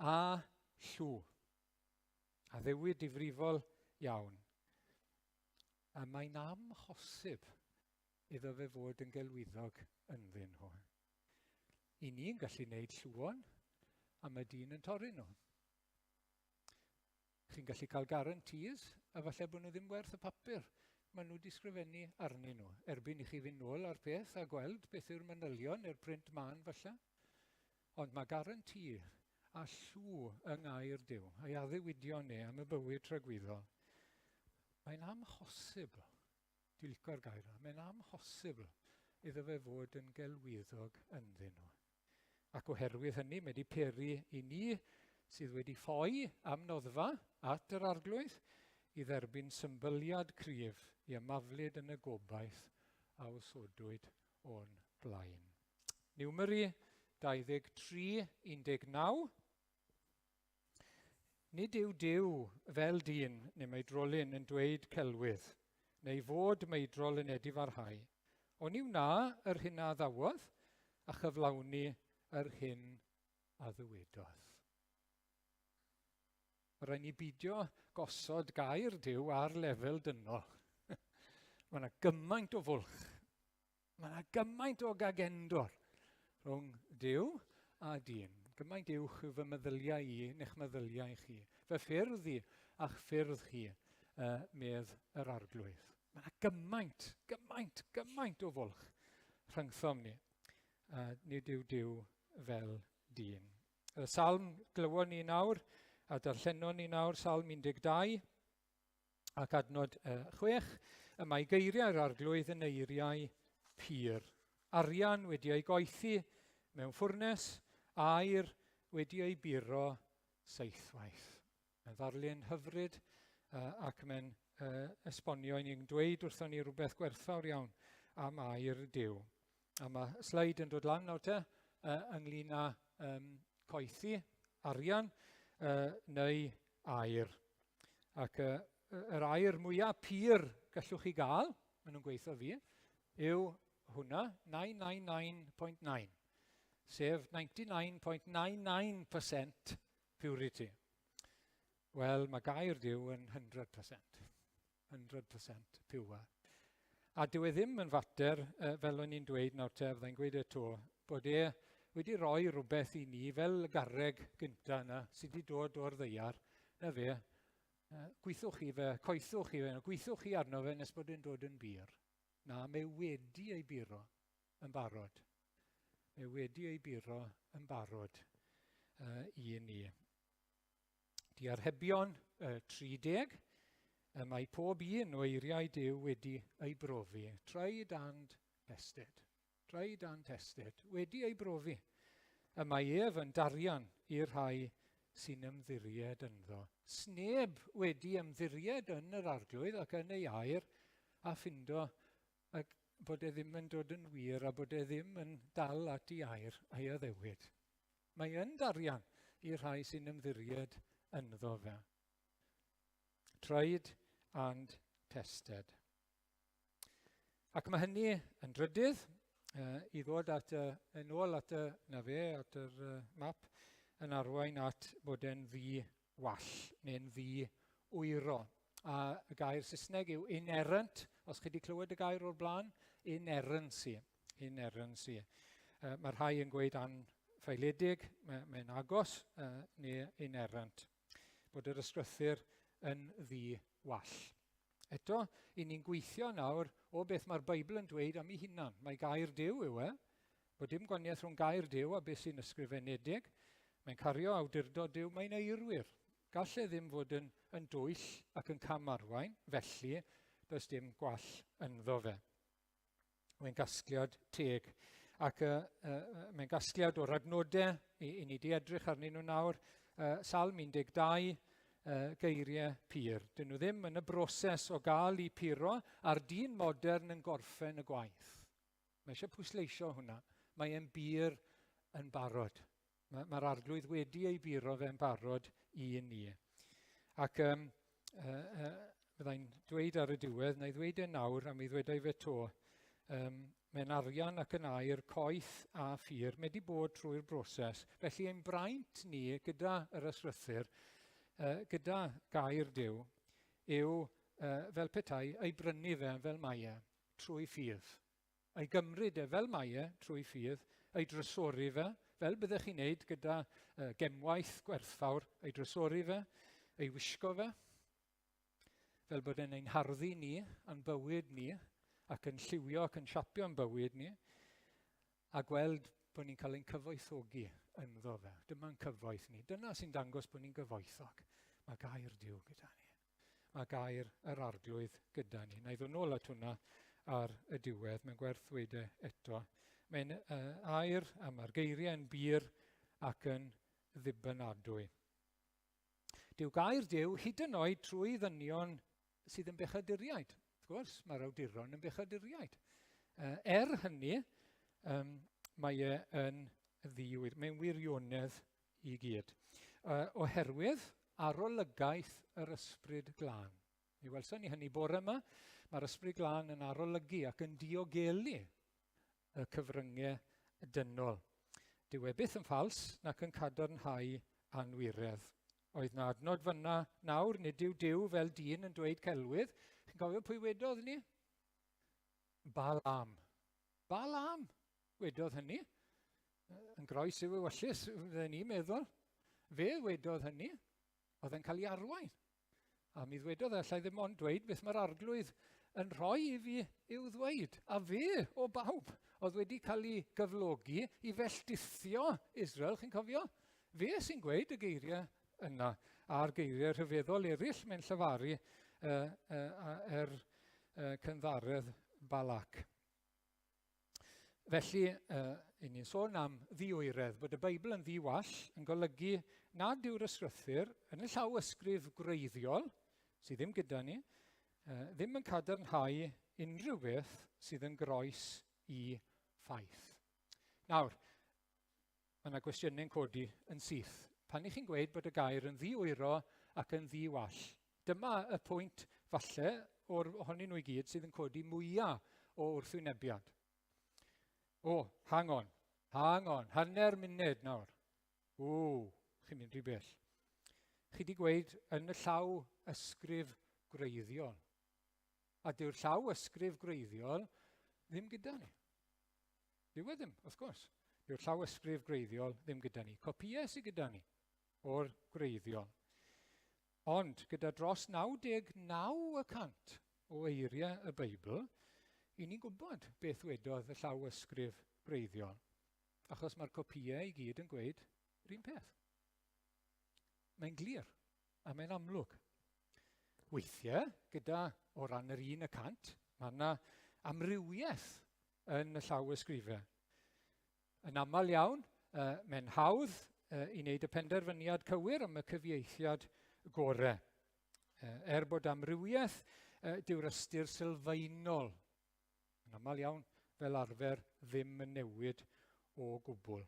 a llw, a ddewid difrifol iawn. A mae'n amhosib iddo fe fod yn gelwyddog ynddyn nhw. I ni'n gallu gwneud llwon, a mae dyn yn torri nhw. Chi'n gallu cael guarantees, a falle bod nhw ddim werth y papur maen nhw wedi sgrifennu arnyn nhw. Erbyn i chi fynd nôl ar peth a gweld beth yw'r manylion neu'r print man falle. Ond mae guarantee a llw yng ngair Duw, a'i addewidion ni am y bywyd tragwyddol. Mae'n amhosibl, dwi'n licio'r gair yma, mae'n amhosibl iddo fe fod yn gelwyddog ynddyn nhw. Ac oherwydd hynny, mae wedi peri i ni sydd wedi ffoi am noddfa at yr arglwydd i dderbyn symbyliad cryf i ymaflyd yn y gobaith a osodwyd o'n blaen. Niwmeri 23:19. Nid yw Duw fel dyn neu meidrolyn yn dweud celwydd, neu fod meidrol yn edifarhau, ond yw na yr hyn a ddawodd a chyflawni yr hyn a ddywedodd. Mae rhaid ni beidio gosod gair Duw ar lefel dynol. Mae yna gymaint o fwlch. Mae yna gymaint o gagendor rhwng Duw a dyn. Gymaint uwch yw fy meddyliau i neu'ch meddyliau chi. Fy ffyrdd i a'ch ffyrdd chi, medd yr arglwydd. Mae yna gymaint o fwlch rhyngthom ni. Nid yw Duw fel dyn. Y salm glywon ni nawr, a darllenon ni nawr, salm 12, ac adnod 6, y mae geiriau'r arglwydd yn eiriau pur. Arian wedi ei goethi mewn ffwrnes, aer wedi ei buro seithwaith. Mae'n ddarlun hyfryd ac mae'n esbonio i ni'n dweud wrthon ni rhywbeth gwerthfawr iawn am aer Duw. A mae sleid yn dod lan nawr te ynglyn â coethi, arian neu aer. Ac yr aer mwyaf pur gallwch chi gael, maen nhw'n gweithio fi, yw hwnna, 999.9, sef 99.99% purity. Wel, mae gair Duw yn 100%. 100% pure. A dyw e ddim yn fater, fel o'n i'n dweud nawr te, fyddai'n gweud eto, bod e wedi rhoi rhywbeth i ni fel garreg gynta yna sydd wedi dod o'r ddaear, na fe, gweithwch chi fe, coethwch chi fe, gweithwch chi arno fe nes bod e'n dod yn bir. Na, mae wedi ei buro yn barod. Mae wedi ei buro yn barod i ni. Di arhebion 30, mae pob un o eiriau Duw wedi ei brofi. Tried and tested. Tried and tested. Wedi ei brofi. Y mae ef yn darian i'r rhai sy'n ymddiried ynddo. Sneb wedi ymddiried yn yr arglwydd ac yn ei air a ffindo bod e ddim yn dod yn wir a bod e ddim yn dal at ei air a'i addewid. Mae yn darian i'r rhai sy'n ymddiried ynddo fe. Tried and tested. Ac mae hynny yn drydydd i ddod yn ôl at yr map yn arwain at bod e'n ddi-wall neu'n ddi-wyro. A y gair Saesneg yw inerrant, os chi wedi clywed y gair o'r blaen, inerrancy. Mae rhai yn gweud anffeiledig, mae'n agos, neu inerrant. Bod yr ysgrythyr yn ddi-wall. Eto, i ni'n gweithio nawr o beth mae'r Beibl yn dweud am ei hunan. Mae gair Duw yw e, bod dim gwaniaeth rhwng gair Duw a beth sy'n ysgrifenedig. Mae'n cario awdurdod Duw, mae'n eirwyr. Gall e ddim fod yn dwyll ac yn camarwain, felly does dim gwall ynddo fe. Mae'n gasgliad teg. Ac mae'n gasgliad o'r adnodau, i ni di edrych arnyn nhw nawr, Salm 12, geiriau pur. Dyn nhw ddim yn y broses o gael I puro a'r dyn modern yn gorffen y gwaith. Mae eisiau pwysleisio hwnna. Mae e'n bir yn barod. Mae'r arglwydd wedi ei buro fe'n barod I ni. Ac byddai'n dweud ar y diwedd, neu ddweud e nawr, a mi ddwedai fe to, mae'n arian ac yn air, coeth a ffyr, mae wedi bod trwy'r broses. Felly ein braint ni gyda yr ysrythyr, gyda gair Duw, yw fel petai ei brynu fe fel mae e trwy ffydd. Ei gymryd e fel mae e trwy ffydd, ei drysori fe, fel byddech chi'n neud gyda gemwaith gwerthfawr, ei drysori fe, ei wisgo fe, fel bod e'n ein harddu ni, yn bywyd ni, ac yn lliwio ac yn siapio yn bywyd ni, a gweld bod ni'n cael ein cyfoethogi ynddo fe. Dyma'n cyfoeth ni. Dyna sy'n dangos bod ni'n gyfoethog. Mae gair Duw gyda ni. Mae gair yr arglwydd gyda ni. Na I ddod nôl at hwnna ar y diwedd. Mae'n gwerth ddweud eto. Mae'n air a mae'r geiriau yn bir ac yn ddibynadwy. Dyw gair Duw hyd yn oed trwy ddynion sydd yn bechaduriaid. Wrth gwrs, mae'r awduron yn bechaduriaid. Hynny, mae e'n ddiwyr. Mae'n wirionedd I gyd. Oherwydd arolygaeth yr ysbryd glân. Mi welson ni hynny bore yma. Mae'r ysbryd glân yn arolygu ac yn diogelu y cyfryngau dynol. Dyw e byth yn ffals nac yn cadarnhau anwiredd. Oedd na adnod fyna nawr, nid yw Duw fel dyn yn dweud celwydd. Chi'n cofio pwy wedodd ni? Balaam. Balaam wedodd hynny. Yn groes yw ewyllus, fydden ni'n meddwl. Fe wedodd hynny. Oedd e'n cael ei arwain. A mi ddwedodd allai ddim ond dweud beth mae'r arglwydd yn rhoi I fi i'w ddweud. A fe o bawb oedd wedi cael ei gyflogi I felltithio Israel, chi'n cofio? Fe sy'n gweud y geiriau yna, a'r geiriau rhyfeddol eraill mewn llyfaru cynddaredd Balac. Felly, I ni'n sôn am ddiwyredd, bod y Beibl yn ddiwall yn golygu nad yw'r ysgrythyr yn y llaw ysgrif gwreiddiol, sydd ddim gyda ni, ddim yn cadarnhau unrhyw beth sydd yn groes I ffaith. Nawr, mae yna gwestiynau'n codi yn syth. Pan I chi'n gweud bod y gair yn ddiwyro ac yn ddiwall, dyma y pwynt falle ohonyn nhw I gyd sydd yn codi mwyaf o wrthwynebiad. Hang on, hanner munud nawr. Chi'n mynd rhy bell. Chi wedi gweud yn y llaw ysgrif gwreiddiol. A dyw'r llaw ysgrif gwreiddiol ddim gyda ni. Dyw e ddim, wrth gwrs. Dyw'r llaw ysgrif gwreiddiol ddim gyda ni. Copïau sydd gyda ni o'r gwreiddiol. Ond gyda dros 99% o eiriau y Beibl, I ni'n gwybod beth wedodd y llaw ysgrif gwreiddiol. Achos mae'r copïau I gyd yn gweud yr un peth. Mae'n glir a mae'n amlwg. Weithiau, gyda o ran yr 1%, mae yna amrywiaeth yn y llaw ysgrifau. Yn aml iawn, mae'n hawdd I wneud y penderfyniad cywir am y cyfieithiad gorau. Bod amrywiaeth, dyw'r ystyr sylfaenol. Yn aml iawn, fel arfer, ddim yn newid o gwbl.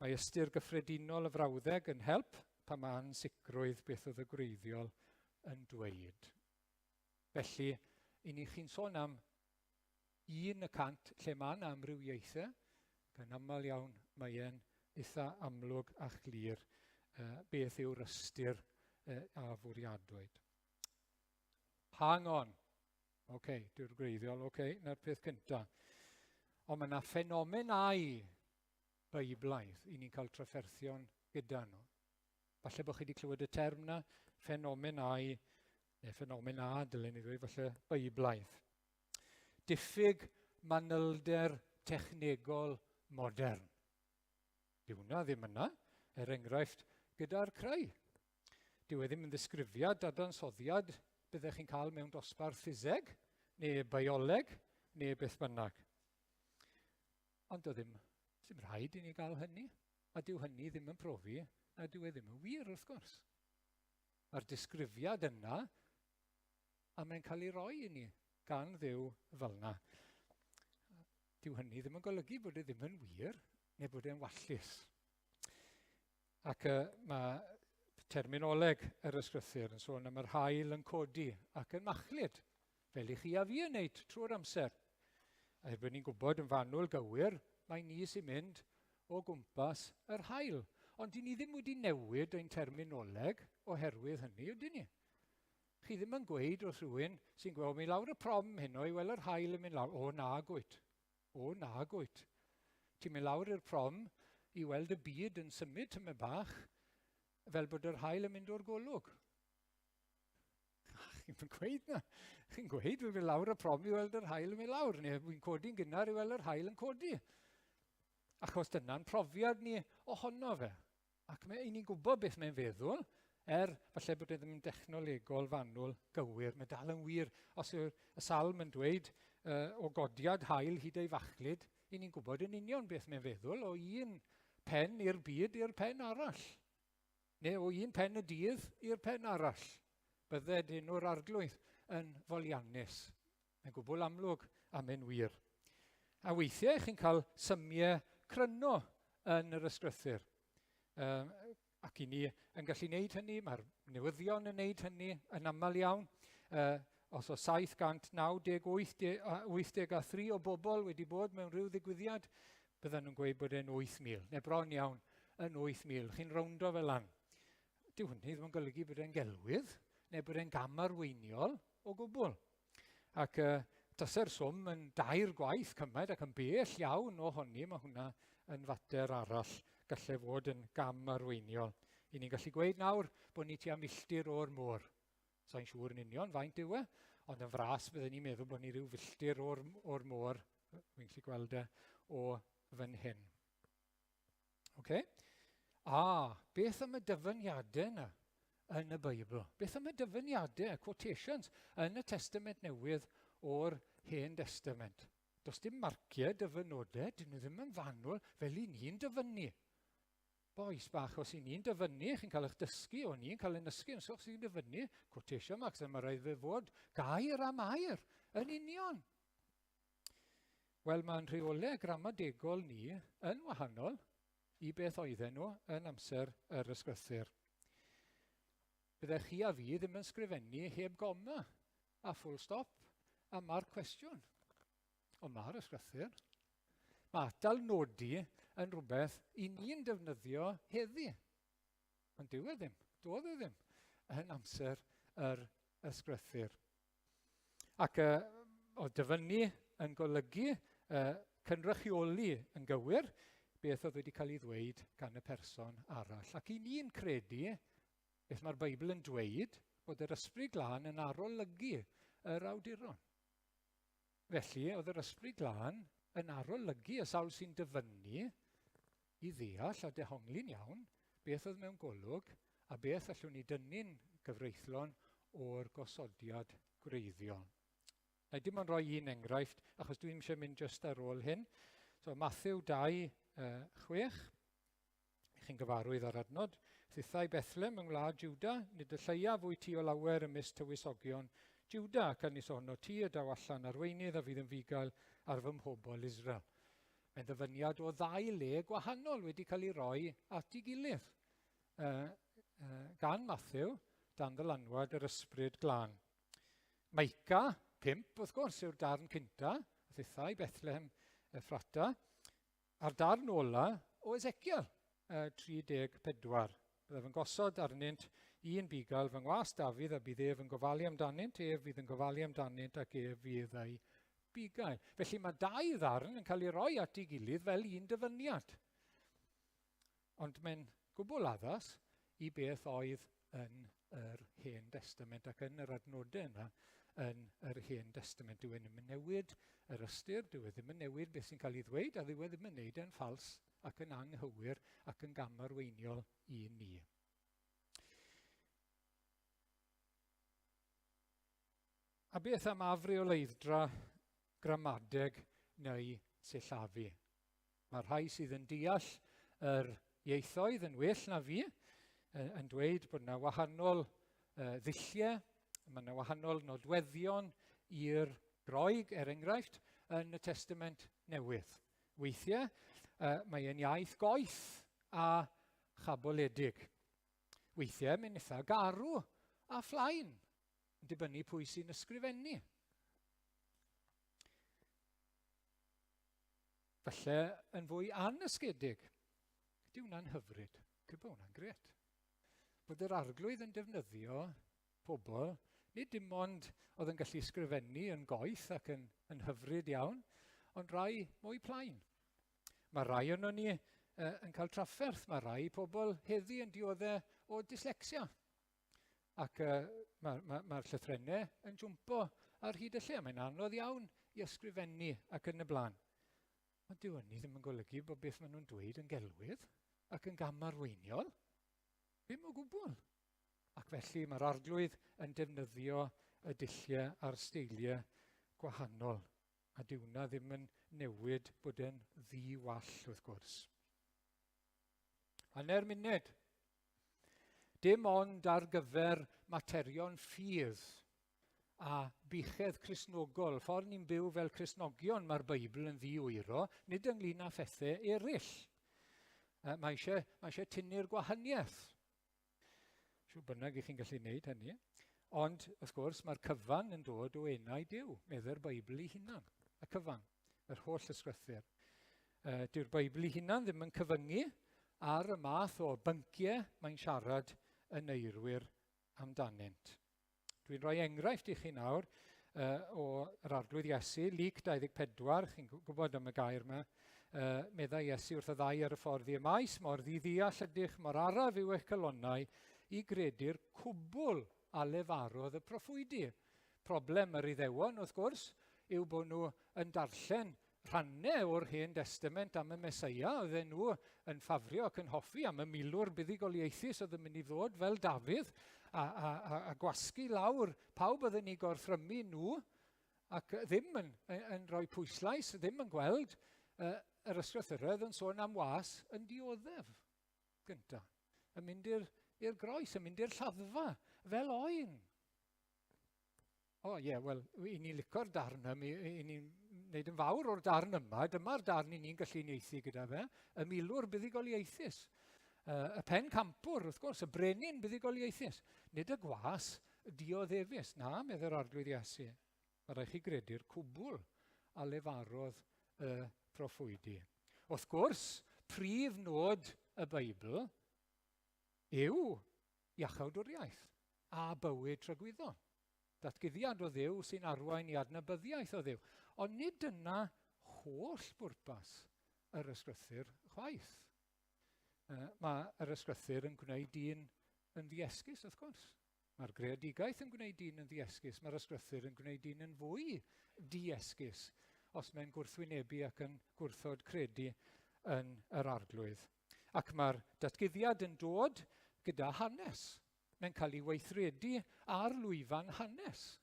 Mae ystyr gyffredinol y frawddeg yn help pan mae ansicrwydd beth oedd y gwreiddiol yn dweud. Felly, I ni chi'n sôn am 1% lle mae yna amrywiaethau, gan aml iawn mae e'n eitha amlwg a chlir beth yw'r ystyr a fwriadwyd. Hang on. Dyw'r gwreiddiol, na'r peth cyntaf. Ond mae yna ffenomenau Beiblaidd I ni'n cael trafferthion gyda nhw. Falle bod chi wedi clywed y term yna, ffenomenau, neu ffenomena, dylen ni ddweud, falle Beiblaidd. Diffyg manylder technegol modern. Dyw hwnna ddim yna, enghraifft gyda'r creu. Dyw e ddim yn ddisgrifiad dadansoddiad byddech chi'n cael mewn dosbarth ffiseg, neu bioleg, neu beth bynnag. Ond ddim rhaid i ni gael hynny, a dyw hynny ddim yn profi, a dyw e ddim yn wir wrth gwrs. Mae'r disgrifiad yna, a mae'n cael ei roi i ni gan Dduw fel yna. Dyw hynny ddim yn golygu bod e ddim yn wir, neu bod e'n wallus. Ac mae terminoleg yr ysgrythur yn sôn am yr haul yn codi ac yn machlud, fel i chi a fi yn wneud trwy'r amser. A bod ni'n gwybod yn fanwl gywir, mae ni sy'n mynd o gwmpas yr haul. Ond dyn ni ddim wedi newid ein terminoleg oherwydd hynny, ydyn ni? Chi ddim yn gweud wrth rhywun sy'n gweld mi lawr y prom heno i weld yr haul yn mynd lawr. O na gwyd. O na gwyd. Ti'n mynd lawr i'r prom i weld y byd yn symud tymed bach fel bod yr haul yn mynd o'r golwg. Chi'n gweud na. Chi'n gweud fi'n mynd lawr y prom i weld yr haul yn mynd lawr, neu fi'n codi'n gynnar i weld yr haul yn codi. Achos dyna'n profiad ni ohono fe. Ac ni'n gwybod beth mae'n feddwl, falle bod e ddim yn dechnolegol fanwl gywir, mae dal yn wir. Os yw'r salm yn dweud o godiad haul hyd ei fachlyd, ni'n gwybod yn union beth mae'n feddwl o un pen i'r byd i'r pen arall. Neu o un pen y dydd i'r pen arall. Bydde enw'r arglwydd yn foliannus. Mae'n gwbl amlwg a mae'n wir. A weithiau chi'n cael symiau cryno yn yr ysgrythur. Ac i ni yn gallu wneud hynny, mae'r newyddion yn wneud hynny yn aml iawn. Os o 793 o bobl wedi bod mewn rhyw ddigwyddiad, bydden nhw'n gweud bod e'n 8,000, neu bron iawn yn 8,000. Chi'n rowndo fel lan. Dyw hynny ddim yn golygu bod e'n gelwydd, neu bod e'n gamarweiniol o gwbl. Ac tase'r swm yn 2 gwaith cymaint ac yn bell iawn o honni, mae hwnna yn fater arall gallai fod yn gamarweiniol. I ni'n gallu gweud nawr bod ni tua milltir o'r môr. Sa'n siŵr yn union faint yw e, ond yn fras bydden ni'n meddwl bod ni rhyw filltir o'r môr, fi'n gallu gweld e, o fan hyn. Okay? Beth am y dyfyniadau yna yn y Beibl? Beth am y dyfyniadau, quotations, yn y Testament Newydd o'r Hen Testament? Does dim marciau dyfynodau, dyn nhw ddim yn fanwl fel i ni'n dyfynnu. Boes bach, os i ni'n dyfynnu, chi'n cael eich dysgu, o ni'n cael ein dysgu, os chi'n dyfynnu, quotation marks, mae rhaid fe fod gair am air, yn union. Wel, mae'n rheolau gramadegol ni yn wahanol i beth oedden nhw yn amser yr ysgrythur. Byddech chi a fi ddim yn sgrifennu heb goma a full stop a mae'r cwestiwn. Ond mae'r ysgrythur. Mae atal nodi yn rhywbeth i ni'n defnyddio heddi. Ond dyw e ddim, doedd e ddim yn amser yr ysgrythur. Ac o dyfynnu yn golygu cynrychioli yn gywir beth oedd wedi cael ei ddweud gan y person arall. Ac i ni'n credu beth mae'r Beibl yn dweud bod yr ysbryd glân yn arolygu yr awduron. Felly, oedd yr ysbryd glân yn arolygu y sawl sy'n dyfynnu i ddeall a dehongli'n iawn beth oedd mewn golwg a beth allwn ni dynnu'n gyfreithlon o'r gosodiad gwreiddiol. Na dim ond rhoi un enghraifft, achos dwi'n eisiau mynd just ar ôl hyn. So, Mathew 2:6, chi'n gyfarwydd ar adnod. Thithau Bethlem yng Ngwlad Jiwda, nid y lleiaf wyt ti o lawer ymysg tywysogion Jiwda, ac yn isono ti y daw allan arweinydd a fydd yn fugail ar fy mhobol Israel. Mae'n ddyfyniad o 2 le gwahanol wedi cael ei roi at ei gilydd. Gan Mathew, dan ddylanwad yr ysbryd glân. Meica 5, wrth gwrs, yw'r darn cynta, Thithau Bethlehem Ephrata, a'r darn ola o Ezekiel 3:4. Byddaf yn gosod arnynt un bugail fy ngwas Dafydd a bydd ef yn gofalu amdanynt, fydd yn gofalu amdanynt ac fydd ei bugail. Felly mae 2 ddarn yn cael ei roi at ei gilydd fel un dyfyniad. Ond mae'n gwbl addas i beth oedd yn yr Hen Testament ac yn yr adnodau yna yn yr Hen Testament. Dyw e ddim yn newid yr ystyr, dyw e ddim yn newid beth sy'n cael ei ddweud, a dyw e ddim yn neud e'n ffals ac yn anghywir ac yn gamarweiniol i ni. A beth am afreoleiddra gramadeg neu sillafu? Mae rhai sydd yn deall yr ieithoedd yn well na fi yn dweud bod yna wahanol ddilliau, mae yna wahanol nodweddion i'r Groeg, enghraifft, yn y Testament Newydd. Weithiau, mae e'n iaith goeth a chaboledig. Weithiau, mae'n eitha garw a phlaen, yn dibynnu pwy sy'n ysgrifennu. Falle yn fwy anysgedig. Ydy hwnna'n hyfryd? Cybo hwnna'n gret. Bod yr arglwydd yn defnyddio pobl, nid dim ond oedd yn gallu ysgrifennu yn goeth ac yn hyfryd iawn, ond rai mwy plaen. Mae rai o'n ni yn cael trafferth, mae rai pobl heddi yn dioddau o dyslexia. Ac mae'r llythrennau yn jwmpo ar hyd y lle. Mae'n anodd iawn i ysgrifennu ac yn y blaen. Ond dyw hynny ddim yn golygu bod beth maen nhw'n dweud yn gelwydd ac yn gamarweiniol. Ddim o gwbl. Ac felly mae'r arglwydd yn defnyddio y dulliau a'r steiliau gwahanol. A dyw hwnna ddim yn newid bod e'n ddi-wall wrth gwrs. Hanner munud. Dim ond ar gyfer materion ffydd a buchedd Cristnogol, ffordd ni'n byw fel Cristnogion mae'r Beibl yn ddiwyro, nid ynglyn â phethau eraill. Mae eisiau tynnu'r gwahaniaeth. Siw bynnag i chi'n gallu gwneud hynny. Ond, wrth gwrs, mae'r cyfan yn dod o enau Duw, medde'r Beibl ei hunan. Y cyfan, yr holl ysgrythyr. Dyw'r Beibl ei hunan ddim yn cyfyngu ar y math o bynciau mae'n siarad yn eirwyr amdanynt. Dwi'n rhoi enghraifft i chi nawr o'r arglwydd Iesu, Luc 24, chi'n gwybod am y gair yma, meddai Iesu wrth y ddau ar y ffordd i'r maes, mor ddiddiall ydych, mor araf yw eich calonnau i gredu'r cwbl a lefarodd y proffwydi. Problem yr Iddewon, wrth gwrs, yw bod nhw yn darllen rhannau o'r Hen Testament am y Meseia, oedden nhw yn ffafrio ac yn hoffi am y milwr buddugoliaethus oedd yn mynd i ddod fel Dafydd, a gwasgu lawr pawb oedden ni gorthrymu nhw, ac ddim yn rhoi pwyslais, ddim yn gweld yr ysgrythuredd yn sôn am was yn dioddef gyntaf. Yn mynd i'r groes, yn mynd i'r lladdfa, fel oen. Wel, i ni licor darn yma, i ni'n gwneud yn fawr o'r darn yma, dyma'r darn i ni'n gallu unieithu gyda fe, y milwr buddugoliaethus. Y pen campwr, wrth gwrs, y brenin buddugoliaethus. Nid y gwas dioddefus, na, medde'r arglwydd Iesu. Mae rhaid chi gredu'r cwbl a lefarodd y proffwydi. Wrth gwrs, prif nod y Beibl yw iachawdwriaeth a bywyd trygwyddo. Datguddiad o Dduw sy'n arwain i adnabyddiaeth o Dduw. Ond nid dyna holl bwrpas yr ysgrythyr chwaith. Mae'r ysgrythyr yn gwneud dyn yn ddiesgus, wrth gwrs. Mae'r greadigaeth yn gwneud dyn yn ddiesgus. Mae'r ysgrythyr yn gwneud dyn yn fwy diesgus os mae'n gwrthwynebu ac yn gwrthod credu yn yr arglwydd. Ac mae'r datguddiad yn dod gyda hanes. Mae'n cael ei weithredu ar lwyfan hanes.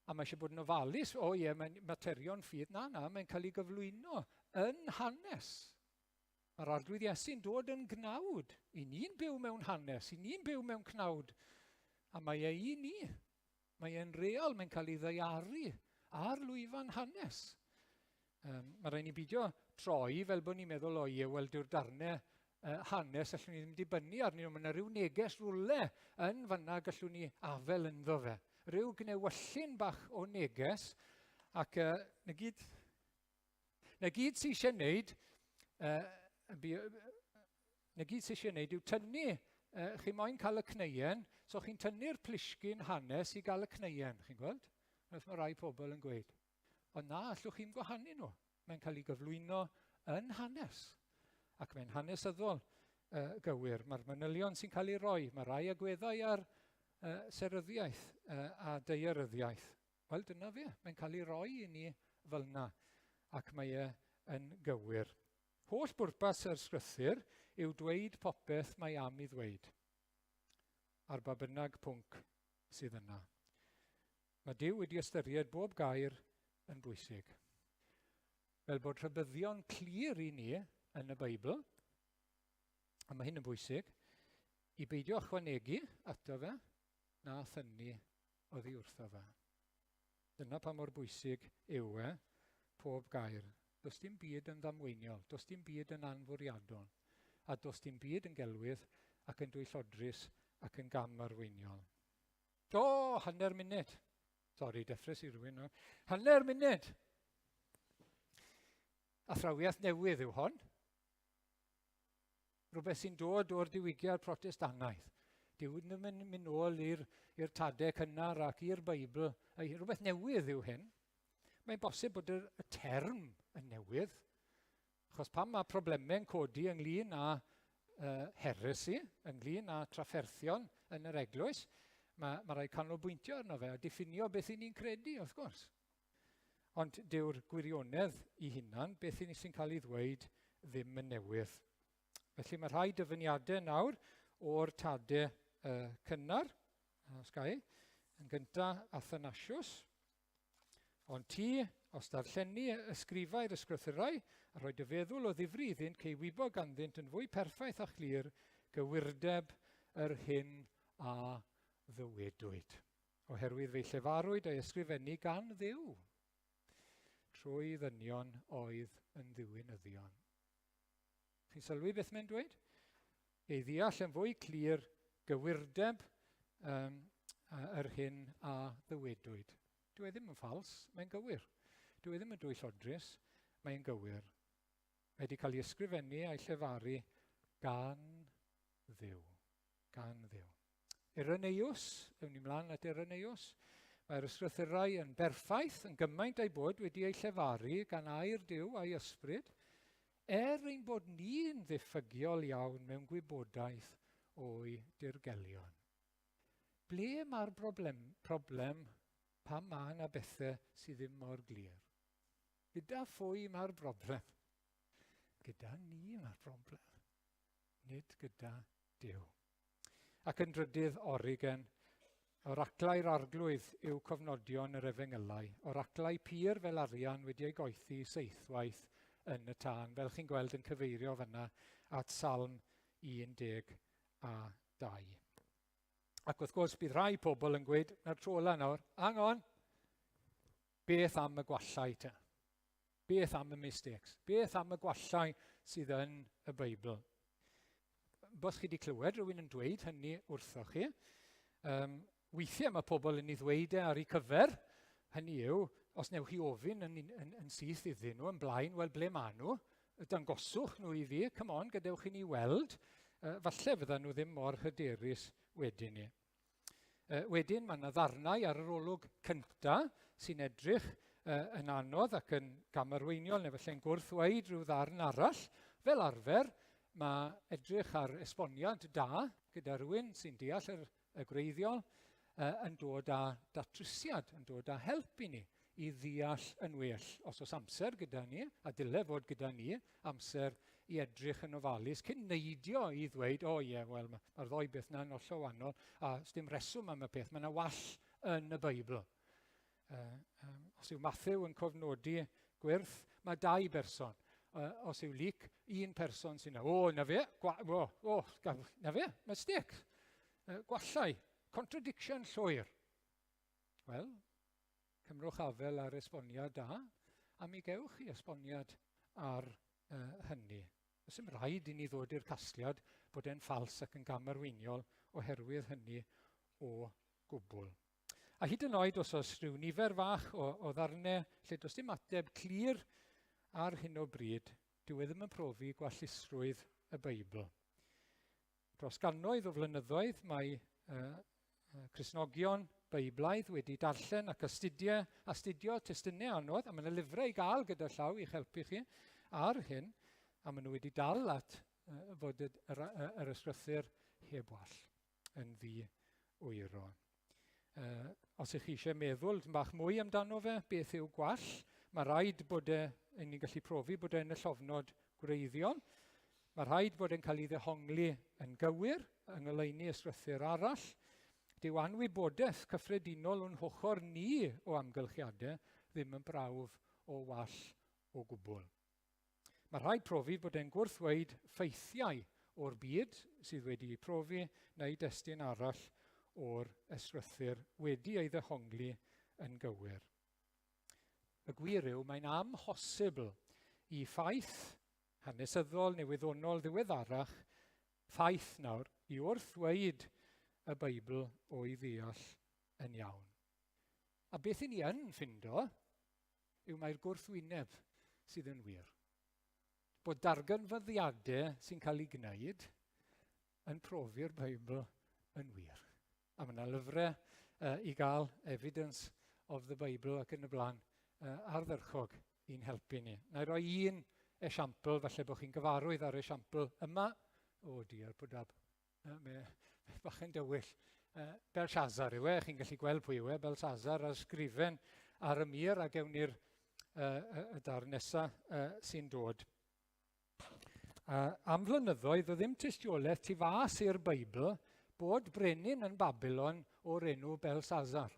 A mae eisiau bod yn ofalus, mae'n materion ffydd. Na, mae'n cael ei gyflwyno yn hanes. Mae'r arglwydd Iesu'n dod yn gnawd. I ni'n byw mewn hanes, i ni'n byw mewn cnawd. A mae i ni. Mae e'n real, mae'n cael ei ddeiaru ar lwyfan hanes. Mae rhaid ni beidio troi fel bod ni'n meddwl wel dyw'r darnau hanes allwn ni ddim dibynnu arnyn nhw. Mae yna ryw neges rwle yn fanna gallwn ni afel ynddo fe. Ryw gnewyllyn bach o neges ac na gyd sy'n eisiau wneud yw tynnu, chi moyn cael y cneien, so chi'n tynnu'r plisgyn hanes i gael y cneien, chi'n gweld? Wrth mae rai pobl yn gweud. Ond na, allwch chi'n gwahanu nhw. Mae'n cael ei gyflwyno yn hanes. Ac mae'n hanesyddol gywir. Mae'r manylion sy'n cael ei roi. Mae rai agweddau ar seryddiaeth a daearyddiaeth. Wel, dyna fe. Mae'n cael ei roi i ni fel yna. Ac mae yn gywir. Holl bwrpas yr sgrythyr yw dweud popeth mae am i ddweud. Ar ba bynnag pwnc sydd yna. Mae Duw wedi ystyried bob gair yn bwysig. Fel bod rhybyddion clir i ni yn y Beibl, a mae hyn yn bwysig, i beidio ychwanegu ato fe, na thynnu oddi wrtho fe. Dyna pa mor bwysig yw pob gair. Does dim byd yn ddamweiniol, does dim byd yn anfwriadol, a does dim byd yn gelwydd ac yn dwyllodrus ac yn gamarweiniol. Hanner munud. Sori, deffres i rywun. Hanner munud. Athrawiaeth newydd yw hon. Rhywbeth sy'n dod o'r diwygiad Protestannaidd. Dyw ddim yn mynd nôl i'r tadau cynnar ac i'r Beibl. Rhywbeth newydd yw hyn. Mae'n bosib bod y term yn newydd, achos pan mae problemau'n codi ynglyn â heresi, ynglyn â trafferthion yn yr eglwys, mae rhaid canolbwyntio arno fe a diffinio beth i ni'n credu, wrth gwrs. Ond dyw'r gwirionedd i hunan, beth i ni sy'n cael ei ddweud ddim yn newydd. Felly mae rhai dyfyniadau nawr o'r tadau cynnar, yn gyntaf Athanasius, ond ti, os darllenni ysgrifau'r ysgrythurau, a rhoi dy feddwl o ddifriddyn cei wybo ganddynt yn fwy perffaith a chlir gywirdeb yr hyn a ddywedwyd. Oherwydd fe'i llefarwyd a'i ysgrifennu gan Dduw, trwy ddynion oedd yn ddiwinyddion. Chi'n sylwi beth mae'n dweud? Ei ddeall yn fwy clir gywirdeb yr hyn a ddywedwyd. Dyw e ddim yn ffals, mae'n gywir. Dyw e ddim yn dwyllodrus, mae'n gywir. Mae wedi cael ei ysgrifennu a'i llefaru gan Dduw. Gan Dduw. Irenaeus, ewn ni mlaen at Irenaeus, mae'r ysgrythurau yn berffaith, yn gymaint ei bod wedi ei llefaru gan air Duw a'i ysbryd, ein bod ni'n ddiffygiol iawn mewn gwybodaeth o'i dirgelion. Ble mae'r problem pa mae yna bethau sydd ddim mor glir? Gyda phwy mae'r broblem? Gyda ni mae'r broblem, nid gyda Duw. Ac yn drydydd Origen, oraclau'r arglwydd yw cofnodion yr Efengylau, oraclau pur fel arian wedi ei goethi seithwaith yn y tân, fel chi'n gweld yn cyfeirio fyna at Salm 12. Ac wrth gwrs bydd rhai pobl yn gweud, na'r tro ola nawr, hang on, beth am y gwallau te? Beth am y mistakes? Beth am y gwallau sydd yn y Beibl? Bos chi wedi clywed rhywun yn dweud hynny wrthoch chi. Weithiau mae pobl yn ei ddweud ar ei cyfer, hynny yw, os newch chi ofyn yn syth iddyn nhw yn blaen, wel ble maen nhw, dangoswch nhw i fi, come on, gadewch chi ni weld, falle fydda nhw ddim mor hyderus wedyn ni. Wedyn mae yna ddarnau ar yr olwg cyntaf sy'n edrych yn anodd ac yn gamarweiniol neu falle'n gwrthweud rhyw ddarn arall. Fel arfer, mae edrych ar esboniad da gyda rhywun sy'n deall y gwreiddiol yn dod â datrysiad, yn dod â help i ni i ddeall yn well. Os oes amser gyda ni, a dyle fod gyda ni, amser i edrych yn ofalus, cyn neidio i ddweud, wel, mae'r ddoi beth na'n hollol wahanol, a sdim reswm am y peth, mae yna wall yn y Beibl. Os yw Matthew yn cofnodi gwyrth, mae 2 berson. Os yw Luc, 1 person sy'n na fe, na fe, mistake. Gwallau, contradiction llwyr. Wel, cymrwch afel ar esboniad da, a mi gewch chi esboniad ar hynny. Oes dim rhaid i ni ddod i'r casgliad bod e'n ffals ac yn gamarweiniol oherwydd hynny o gwbl. A hyd yn oed os oes rhyw nifer fach o ddarnau lle does dim ateb clir ar hyn o bryd, dyw e ddim yn profi gwallusrwydd y Beibl. Dros gannoedd o flynyddoedd mae Cristnogion Beiblaidd wedi darllen ac astudio testunau anodd, a mae yna lyfrau i gael gyda llaw i'ch helpu chi ar hyn, a maen nhw wedi dal at fod yr ysgrythur heb wall yn ddi-wyro. Os ych chi eisiau meddwl bach mwy amdano fe, beth yw gwall, mae rhaid bod ni'n gallu profi bod e'n y llofnod gwreiddiol. Mae rhaid bod e'n cael ei ddehongli yn gywir yng ngoleuni ysgrythur arall, Dyw anwybodaeth cyffredinol o'n hochr ni o amgylchiadau ddim yn brawf o wall o gwbl. Mae rhaid profi bod e'n gwrthweud ffeithiau o'r byd sydd wedi profi neu destun arall o'r ysgrythyr wedi ei ddehongli yn gywir. Y gwir yw, mae'n amhosibl i ffaith hanesyddol newyddonol ddiweddarach, ffaith nawr, i wrthweud y Beibl o'i ddeall yn iawn. A beth i ni yn ffindo yw mae'r gwrthwyneb sydd yn wir. Bod darganfyddiadau sy'n cael ei gwneud yn profi'r Beibl yn wir. A mae yna lyfrau i gael evidence of the Bible ac yn y blaen ardderchog i'n helpu ni. Na i roi un esiampl, falle bod chi'n gyfarwydd ar esiampl yma. O diar, Pwdab, mae bach yn dywyll. Belshazzar yw e, chi'n gallu gweld pwy yw e, Belshazzar a sgrifen ar y mur a gewn ni'r darn nesaf sy'n dod. Am flynyddoedd, o ddim tystiolaeth tu fas i'r Beibl bod brenin yn Babylon o'r enw Belshazzar.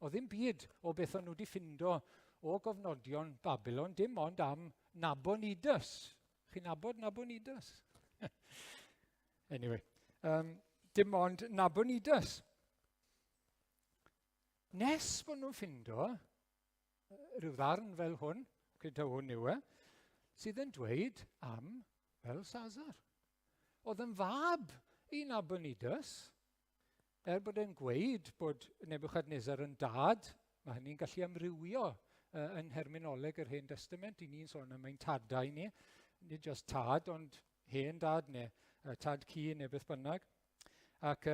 O ddim byd o beth o'n nhw wedi ffindo o gofnodion Babylon, dim ond am Nabonidus. Chi'n nabod Nabonidus? Anyway, dim ond Nabonidus. Nes bod nhw'n ffindo rhyw ddarn fel hwn, gyda hwn yw e, sydd yn dweud am Belshazzar. Oedd yn fab i Nabonidus, bod e'n gweud bod Nebuchadnezzar yn dad, mae hynny'n gallu amrywio yn herminoleg yr Hen Testament, i ni'n sôn am ein tadau ni, nid just tad, ond hen dad neu tad cu neu beth bynnag. Ac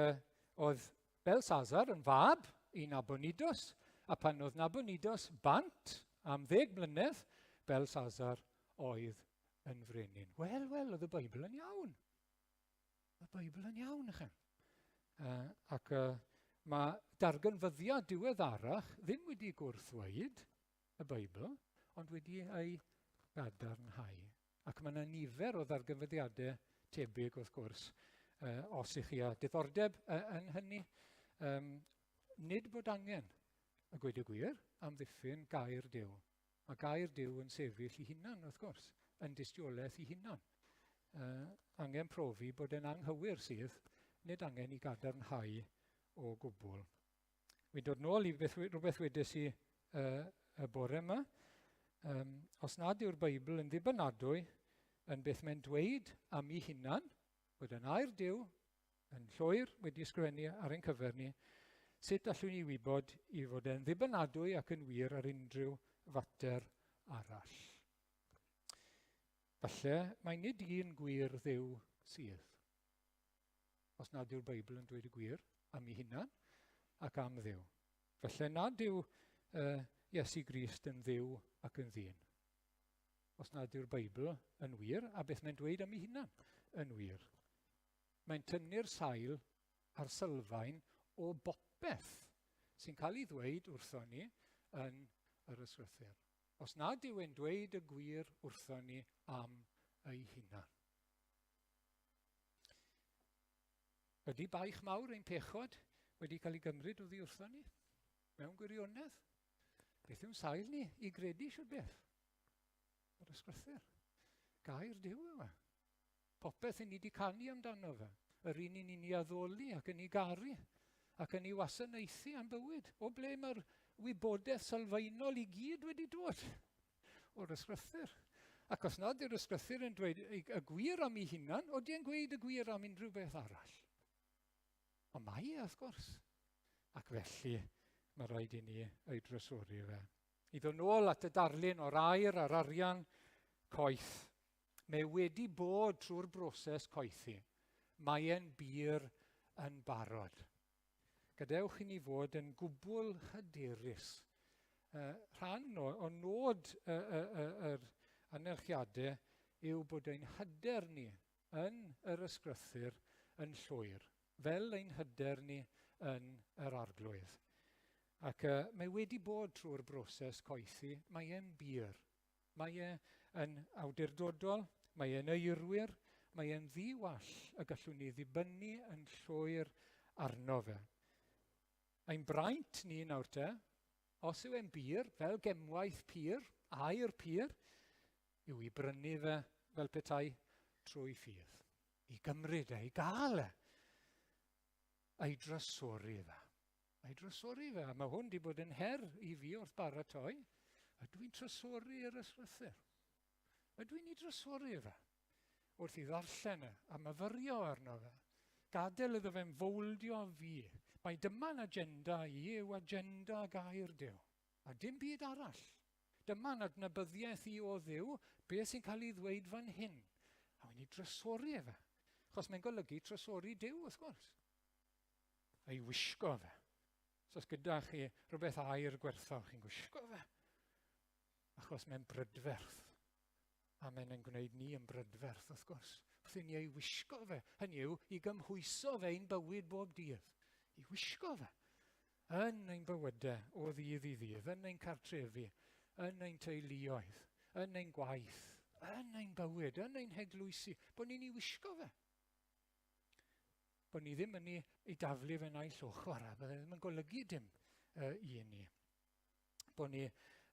oedd Belshazzar yn fab i Nabonidus, a pan oedd Nabonidus bant am 10 mlynedd, Belshazzar oedd yn frenin. Wel, oedd y Beibl yn iawn. Y Beibl yn iawn, eich. Ac mae darganfyddiad diweddarach ddim wedi gwrthweud y Beibl, ond wedi ei gadarnhau. Ac mae yna nifer o ddarganfyddiadau tebyg wrth gwrs, os ych chi a diddordeb yn hynny. Nid bod angen y gweud y gwir am ddiffyn gair Duw. Mae gair Duw yn sefyll ei hunan, wrth gwrs, yn dystiolaeth ei hunan. Angen profi bod e'n anghywir sydd, nid angen i gadarnhau o gwbl. Wy'n dod nôl i rhywbeth wedes i y bore yma. Os nad yw'r Beibl yn ddibynadwy yn beth mae'n dweud am ei hunan, bod yn air Duw, yn llwyr wedi ysgrifennu ar ein cyfer ni, sut allwn ni wybod i fod e'n ddibynadwy ac yn wir ar unrhyw fater arall. Falle, mae nid un gwir Dduw sydd. Os nad yw'r Beibl yn dweud y gwir am ei hunan ac am Dduw. Falle nad yw Iesu Grist yn Dduw ac yn ddyn. Os nad yw'r Beibl yn wir, a beth mae'n dweud am ei hunan yn wir. Mae'n tynnu'r sail a'r sylfaen o bopeth sy'n cael ei ddweud wrthon ni yn yr ysgrythyr. Os nad yw e'n dweud y gwir wrthon ni am ei hunan. Ydy baich mawr ein pechod wedi cael ei gymryd oddi wrthon ni? Mewn gwirionedd? Beth yw'n sail ni i gredu siwr beth? Yr ysgrythyr. Gair Duw yma. Popeth yn ni wedi canu amdano fe. Yr un ni'n ni addoli ac yn ei garu ac yn ei wasanaethu am bywyd. O ble mae'r wybodaeth sylfaenol i gyd wedi dod o'r ysgrythyr. Ac os nad yw'r ysgrythyr yn dweud y gwir am ei hunan, oeddi e'n gweud y gwir am unrhyw beth arall. Ond mae e, wrth gwrs. Ac felly, mae rhaid i ni ei drysori fe. I ddod nôl at y darlun o'r air a'r arian coeth. Mae wedi bod trwy'r broses coethi. Mae e'n bir yn barod. Gadewch i ni fod yn gwbl hyderus. Rhan o nod yr anerchiadau yw bod ein hyder ni yn yr ysgrythyr yn llwyr, fel ein hyder ni yn yr arglwydd. Ac mae wedi bod trwy'r broses coethi, mae e'n bir. Mae e'n awdurdodol, mae e'n eirwyr, mae e'n ddiwall y gallwn ni ddibynnu yn llwyr arno fe. Ein braint ni nawr te, os yw e'n bir, fel gemwaith pur, air pur, yw i brynu fe fel petai trwy ffydd. I gymryd e, i gael e. A'i drysori fe. A'i drysori fe. A mae hwn wedi bod yn her i fi wrth baratoi. A dwi'n trysori'r ysgrythyr. A dwi'n ei drysori fe. Wrth i ddarllen e, a myfyrio arno fe. Gadael iddo fe'n fowldio fi. Mae dyma'n agenda i yw agenda gair Duw. A dim byd arall. Dyma'n adnabyddiaeth i o Dduw, beth sy'n cael ei ddweud fan hyn. A wy'n ei drysori e fe. Achos mae'n golygu trysori Duw, wrth gwrs. A'i wisgo fe. So os gyda chi rhywbeth air gwerthol, chi'n gwisgo fe. Achos mae'n brydferth. A mae'n gwneud ni yn brydferth, wrth gwrs. Wrth i ni ei wisgo fe. Hynny yw, i gymhwyso fe ein bywyd bob dydd. I wisgo fe. Yn ein bywydau o ddydd i ddydd, yn ein cartrefi, yn ein teuluoedd, yn ein gwaith, yn ein bywyd, yn ein heglwysi, bod ni'n ei wisgo fe. Bod ni ddim yn ei daflu fe naill ochr, a bydde ddim yn golygu dim i ni. Bod ni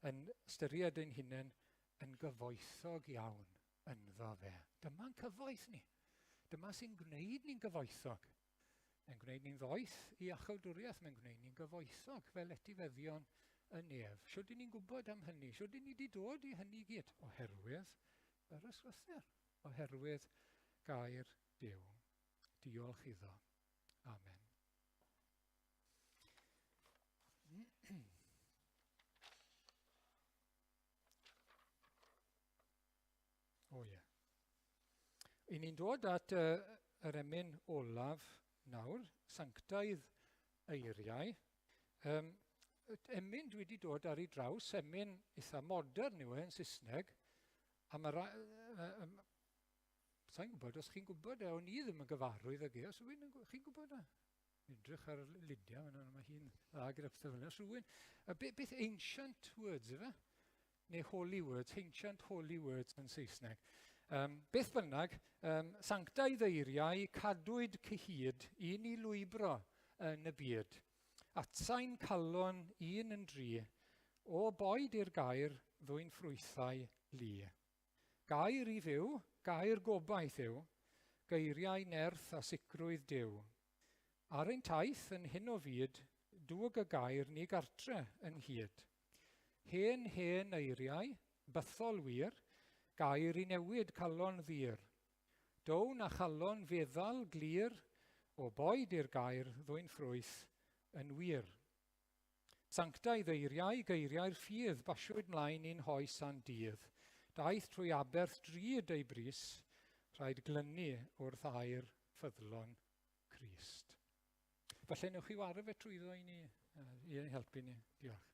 yn ystyried ein hunain yn gyfoethog iawn ynddo fe. Dyma'n cyfoeth ni. Dyma sy'n gwneud ni'n gyfoethog. Mae'n gwneud ni'n ddoeth i achawdwriaeth, mae'n gwneud ni'n gyfoethog fel etifeddion y nef. Siwr ni'n gwybod am hynny? Siwr ni wedi dod i hynny gyd? Oherwydd yr ysgrythyr. Oherwydd gair Duw. Diolch iddo. Amen. O ie. I ni'n dod at yr emyn olaf nawr, sanctaidd eiriau. Emyn dwi wedi dod ar ei draws, emyn eitha modern yw yn Saesneg, a sa'n gwybod os chi'n gwybod o'n i ddim yn gyfarwydd ag os chi'n gwybod edrych ar Lydia, mae hi'n dda gyda pethau fel yna. Beth ancient words yw fe? Neu holy words, ancient holy words yn Saesneg. Beth bynnag, sanctaidd eiriau cadwyd cyhyd un i lwybro yn y byd. Atsain calon un yn dri, o boed i'r gair ddwy'n ffrwythau lu. Gair i fyw, gair gobaith yw, geiriau nerth a sicrwydd Duw. Ar ein taith yn hyn o fyd, dwg y gair ni gartre yn hyd. Hen eiriau, bythol wir, gair i newid calon ddir. Down a chalon feddal glir, o boed i'r gair ddwy'n ffrwyth yn wir. Sanctaidd eiriau, geiriau'r ffydd, basiwyd mlaen i'n hoes a'n dydd. Daeth trwy aberth drud ei bris, rhaid glynu wrth air ffyddlon Crist. Falle newch chi wario fe trwyddo i ni, i helpu ni. Diolch.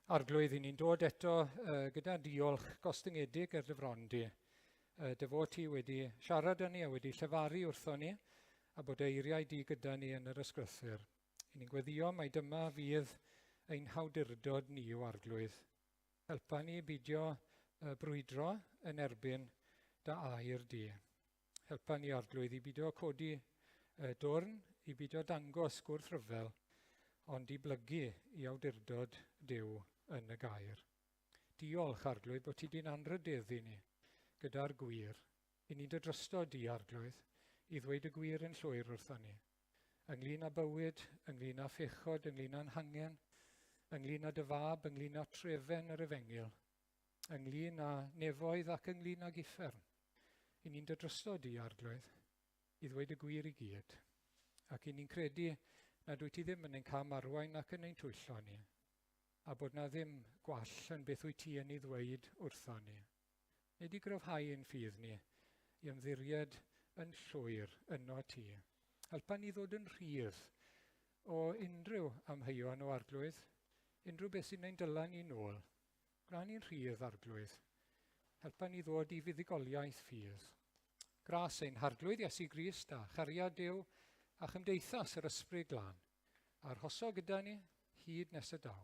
arglwydd, i ni'n dod eto gyda diolch gostyngedig ar dy fron di. Dy fod ti wedi siarad â ni a wedi llefaru wrtho ni, a bod eiriau di gyda ni yn yr ysgrythyr. I ni'n gweddio mai dyma fydd ein hawdurdod ni o arglwydd. Helpa ni beidio brwydro yn erbyn dy air di. Helpa ni arglwydd i beidio codi dwrn, i beidio dangos gwrthryfel, ond i blygu i awdurdod Duw yn y gair. Diolch arglwydd bod ti di'n anrhydeddu ni gyda'r gwir. I ni'n dy drystod di arglwydd i ddweud y gwir yn llwyr wrtho ni. Ynglŷn â bywyd, ynglŷn â phechod, ynglŷn â'n hangen, ynglŷn â dy fab, ynglŷn â trefen yr Efengyl, ynglŷn â nefoedd ac ynglŷn â giffern. I ni'n dy drystod di arglwydd i ddweud y gwir i gyd. Ac i ni'n credu nad wyt ti ddim yn ein cam arwain ac yn ein twyllo ni, a bod na ddim gwall yn beth wyt ti yn ei ddweud wrtho ni. Nid i gryfhau ein ffydd ni i ymddiried yn llwyr yno ti. Helpa ni ddod yn rhydd o unrhyw amheuon o arglwydd, unrhyw beth sy'n ein dylan ni nôl. Gwna ni'n rhydd arglwydd. Helpa ni ddod i fuddugoliaeth ffydd. Gras ein harglwydd Iesu Grist a chariad Duw a chymdeithas yr ysbryd glân. A'r hoso gyda ni hyd nes y daw.